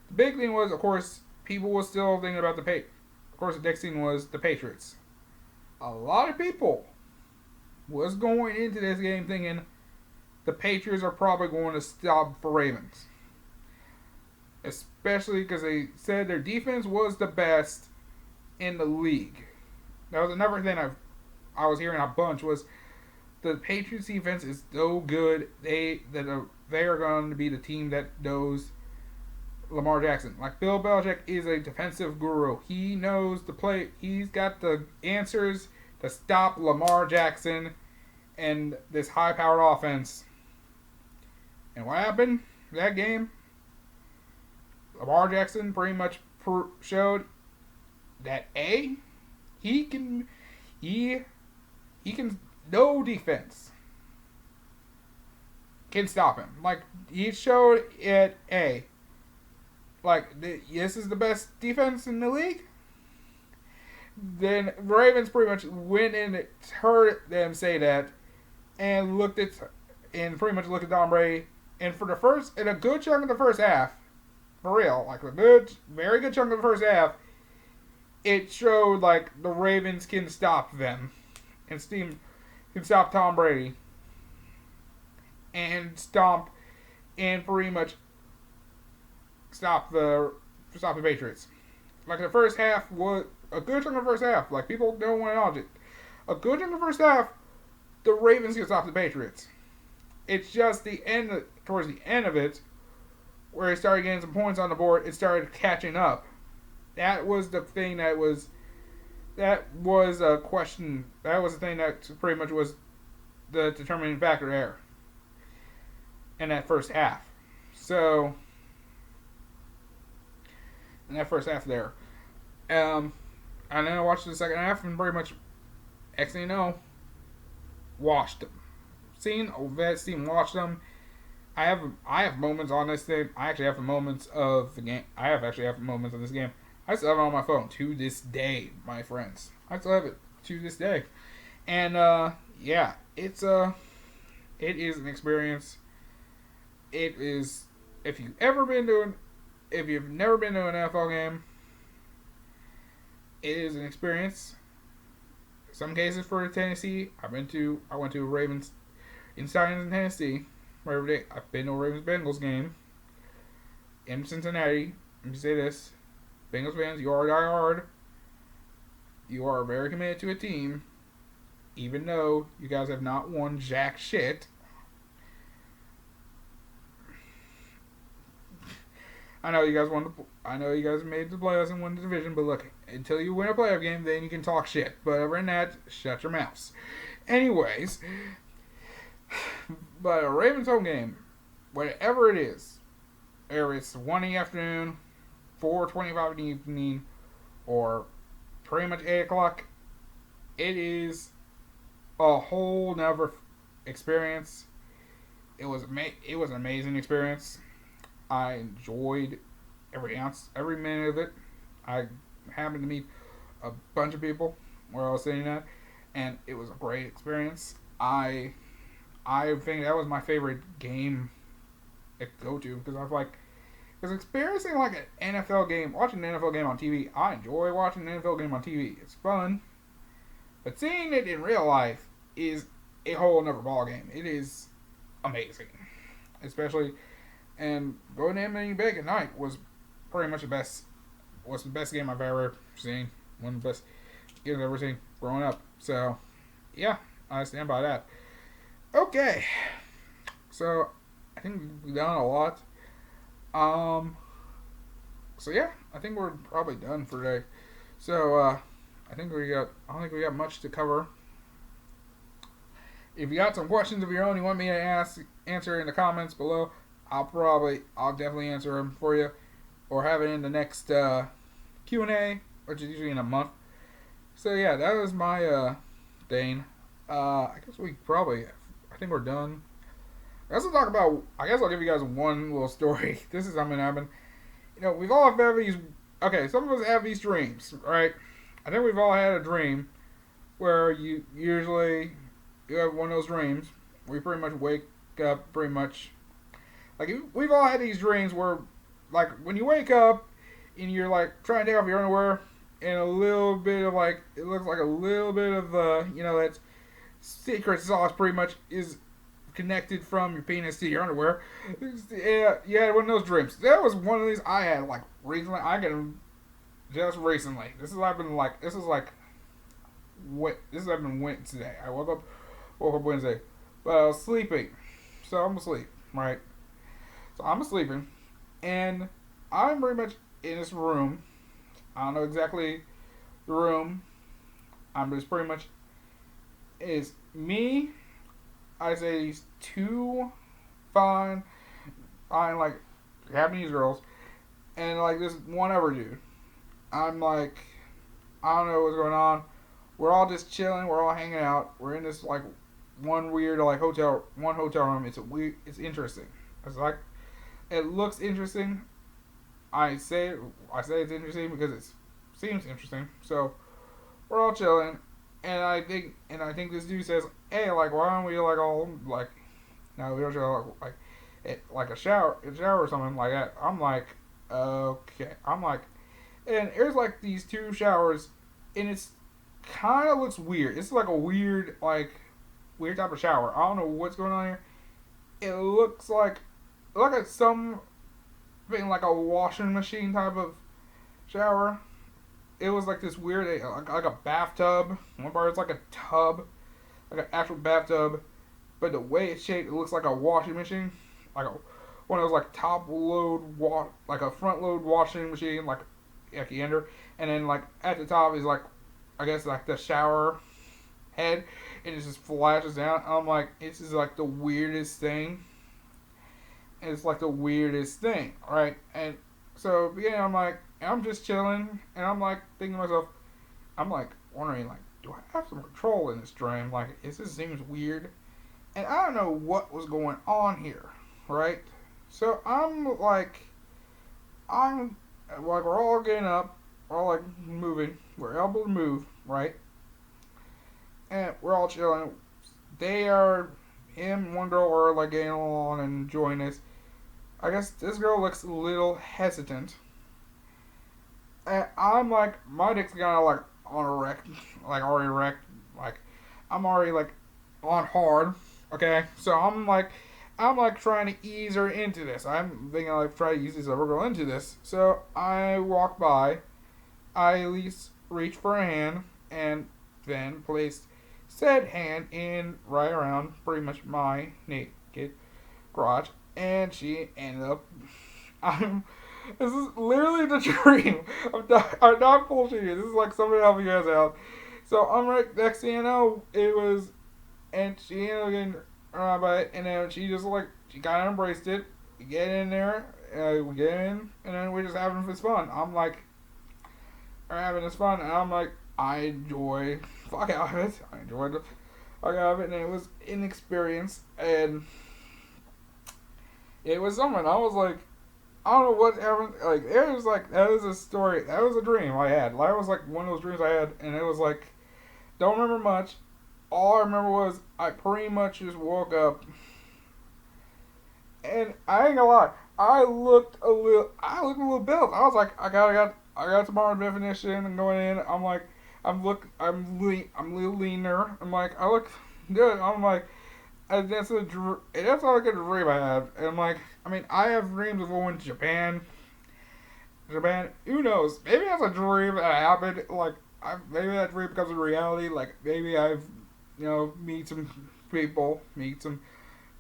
The big thing was, of course, people were still thinking about the next thing was the Patriots. A lot of people was going into this game thinking the Patriots are probably going to stop the Ravens. Especially because they said their defense was the best in the league. That was another thing I was hearing a bunch was the Patriots defense is so good they are going to be the team that knows Lamar Jackson. Bill Belichick is a defensive guru. He knows the play. He's got the answers to stop Lamar Jackson and this high-powered offense. And what happened that game? Lamar Jackson pretty much showed that he can no defense can stop him. He showed it this is the best defense in the league. Then Ravens pretty much went in and heard them say that, and pretty much looked at Tom Brady, and a good chunk of the first half, for real, very good chunk of the first half, it showed the Ravens can stop them, and can stop Tom Brady, and pretty much stop the Patriots. The first half was a good chunk of the first half. People don't want to acknowledge it. A good chunk of the first half, the Ravens can stop the Patriots. It's just towards the end of it, where it started getting some points on the board, it started catching up. That was the thing that was a question. That was the thing that pretty much was the determining factor there in that first half. So, in that first half there. And then I watched the second half and pretty much, next thing you know, watched them. Seen Ovech's team, watched them. I have moments on this thing. I actually have moments of the game. I have actually have moments of this game. I still have it on my phone to this day, my friends. I still have it to this day. And yeah, it is an experience. It is, if you've never been to an NFL game, it is an experience. Some cases for Tennessee, I went to a Ravens in Tennessee. Every day. I've been to a Ravens Bengals game in Cincinnati. Let me say this: Bengals fans, you are diehard. You are very committed to a team, even though you guys have not won jack shit. I know you guys made the playoffs and won the division, but look, until you win a playoff game, then you can talk shit. But other than that, shut your mouths. Anyways, but a Ravens home game, whatever it is, whether it's 1 in the afternoon, 4:25 in the evening, or pretty much 8 o'clock, it is a whole nother experience. It was an amazing experience. I enjoyed every minute of it. I happened to meet a bunch of people where I was sitting at, and it was a great experience. I think that was my favorite game to go to because experiencing like an NFL game, watching an NFL game on TV, I enjoy watching an NFL game on TV. It's fun, but seeing it in real life is a whole nother ball game. It is amazing, especially, and going to Money Bank at night was pretty much the best game I've ever seen. One of the best games I've ever seen growing up. So yeah, I stand by that. Okay, so I think we've done a lot. So yeah, I think we're probably done for today. So I don't think we got much to cover. If you got some questions of your own you want me to answer in the comments below, I'll definitely answer them for you, or have it in the next Q&A, which is usually in a month. So yeah, that was my thing. I think we're done. I guess I'll give you guys one little story. This is something that happened. You know, we've all had these. Okay, some of us have these dreams, right? I think we've all had a dream where you have one of those dreams where you pretty much wake up pretty much. Like, we've all had these dreams where, like, when you wake up and you're like trying to take off your underwear, and a little bit of like, it looks like a little bit of that secret sauce pretty much is connected from your penis to your underwear. Yeah, you had one of those dreams. That was one of these I had like recently. I get them just recently. This has been Wednesday. I woke up Wednesday, but I was sleeping, so I'm asleep, right? So I'm sleeping, and I'm pretty much in this room. I don't know exactly the room. I'm just pretty much, it's me. I say these two fine like Japanese girls, and like this one other dude. I'm like, I don't know what's going on. We're all just chilling. We're all hanging out. We're in this like one weird like hotel room. It's interesting. It's like, it looks interesting. I say it's interesting because it seems interesting. So we're all chilling, and I think this dude says, "Hey, like, why don't we like all like, no, we don't show like a shower or something like that." I'm like, okay. I'm like, and there's like these two showers, and it's kind of looks weird. It's like a weird type of shower. I don't know what's going on here. It looks like something like a washing machine type of shower. It was like this weird, like a bathtub. One part it's like a tub, like an actual bathtub, but the way it's shaped, it looks like a washing machine, like one of those like top load like a front load washing machine, like the ender, and then like at the top is like, I guess like the shower head, and it just flashes down. I'm like, this is like the weirdest thing. It's like the weirdest thing, right? And so beginning, I'm like, and I'm just chilling, and I'm like thinking to myself, I'm like wondering, like, do I have some control in this dream? Like, this seems weird, and I don't know what was going on here, right? So I'm like, we're all getting up, we're all like moving, we're able to move, right? And we're all chilling. They are, him and one girl are like getting along and enjoying this. I guess this girl looks a little hesitant. And I'm like, my dick's kind of like on erect, like already erect, like I'm already like on hard. Okay, so I'm like trying to ease her into this. I'm thinking like try to ease this other girl into this. So I walk by, I at least reach for a hand, and then placed said hand in right around pretty much my naked crotch, and she ended up. I'm. This is literally the dream. I'm not bullshitting you. This is like somebody helping you guys out. So I'm right next thing you know, it was, and she ended up getting around by it, and then she just like she kind of embraced it. We get in there, we get in, and then we're just having this fun. I'm like, we're having this fun, and I'm like, I enjoy fuck out of it. I enjoyed the fuck out of it, and it was an experience, and it was something. I was like, I don't know what happened. Like, it was like, that was a story. That was a dream I had. That was like one of those dreams I had, and it was like, don't remember much. All I remember was I pretty much just woke up, and I ain't gonna lie, I looked a little built. I was like, I got tomorrow definition and going in. I'm like, I'm a little leaner. I'm like, I look good. I'm like, that's all I could dream I had. And I'm like, I mean, I have dreams of going to Japan. Japan, who knows? Maybe that's a dream that happened. Like, maybe that dream becomes a reality. Like, maybe I've, meet some people, meet some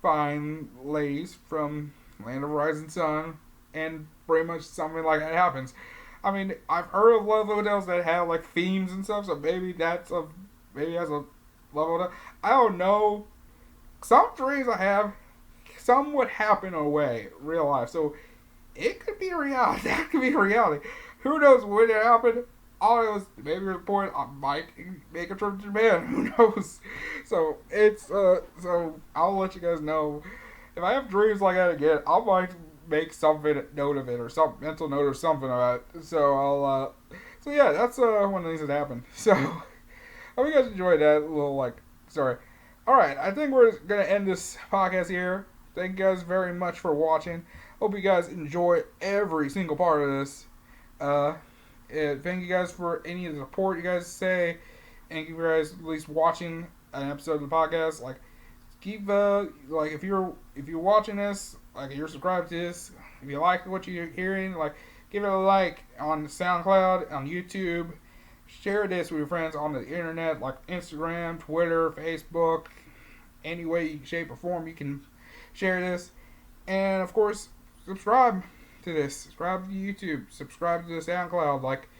fine ladies from Land of Rising Sun, and pretty much something like that happens. I mean, I've heard of love hotels that have like themes and stuff, so maybe that's a love hotel. I don't know. Some dreams I have, some would happen away real life, so it could be a reality. That could be a reality. Who knows when it happened? All it was maybe a point I might make a trip to Japan. Who knows? So so I'll let you guys know if I have dreams like that again. I might make something note of it or some mental note or something about it. So so yeah, that's one of the things that happened. So I hope you guys enjoyed that little like story. All right, I think we're gonna end this podcast here. Thank you guys very much for watching. Hope you guys enjoy every single part of this. Thank you guys for any of the support you guys say. Thank you guys at least watching an episode of the podcast. Like, keep like if you're watching this, like you're subscribed to this, if you like what you're hearing, like give it a like on SoundCloud, on YouTube. Share this with your friends on the internet, like Instagram, Twitter, Facebook, any way, shape, or form you can share this. And of course, subscribe to this. Subscribe to YouTube. Subscribe to the SoundCloud. Like,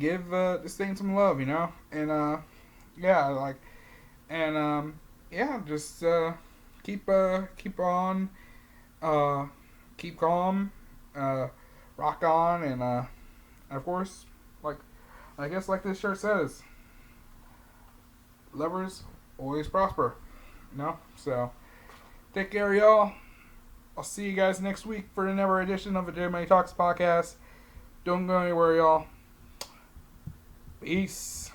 give this thing some love, And yeah, like, and yeah, just keep on, keep calm, rock on, and of course, like, I guess like this shirt says, lovers always prosper, So, take care, y'all. I'll see you guys next week for another edition of the J Money Talks podcast. Don't go anywhere, y'all. Peace.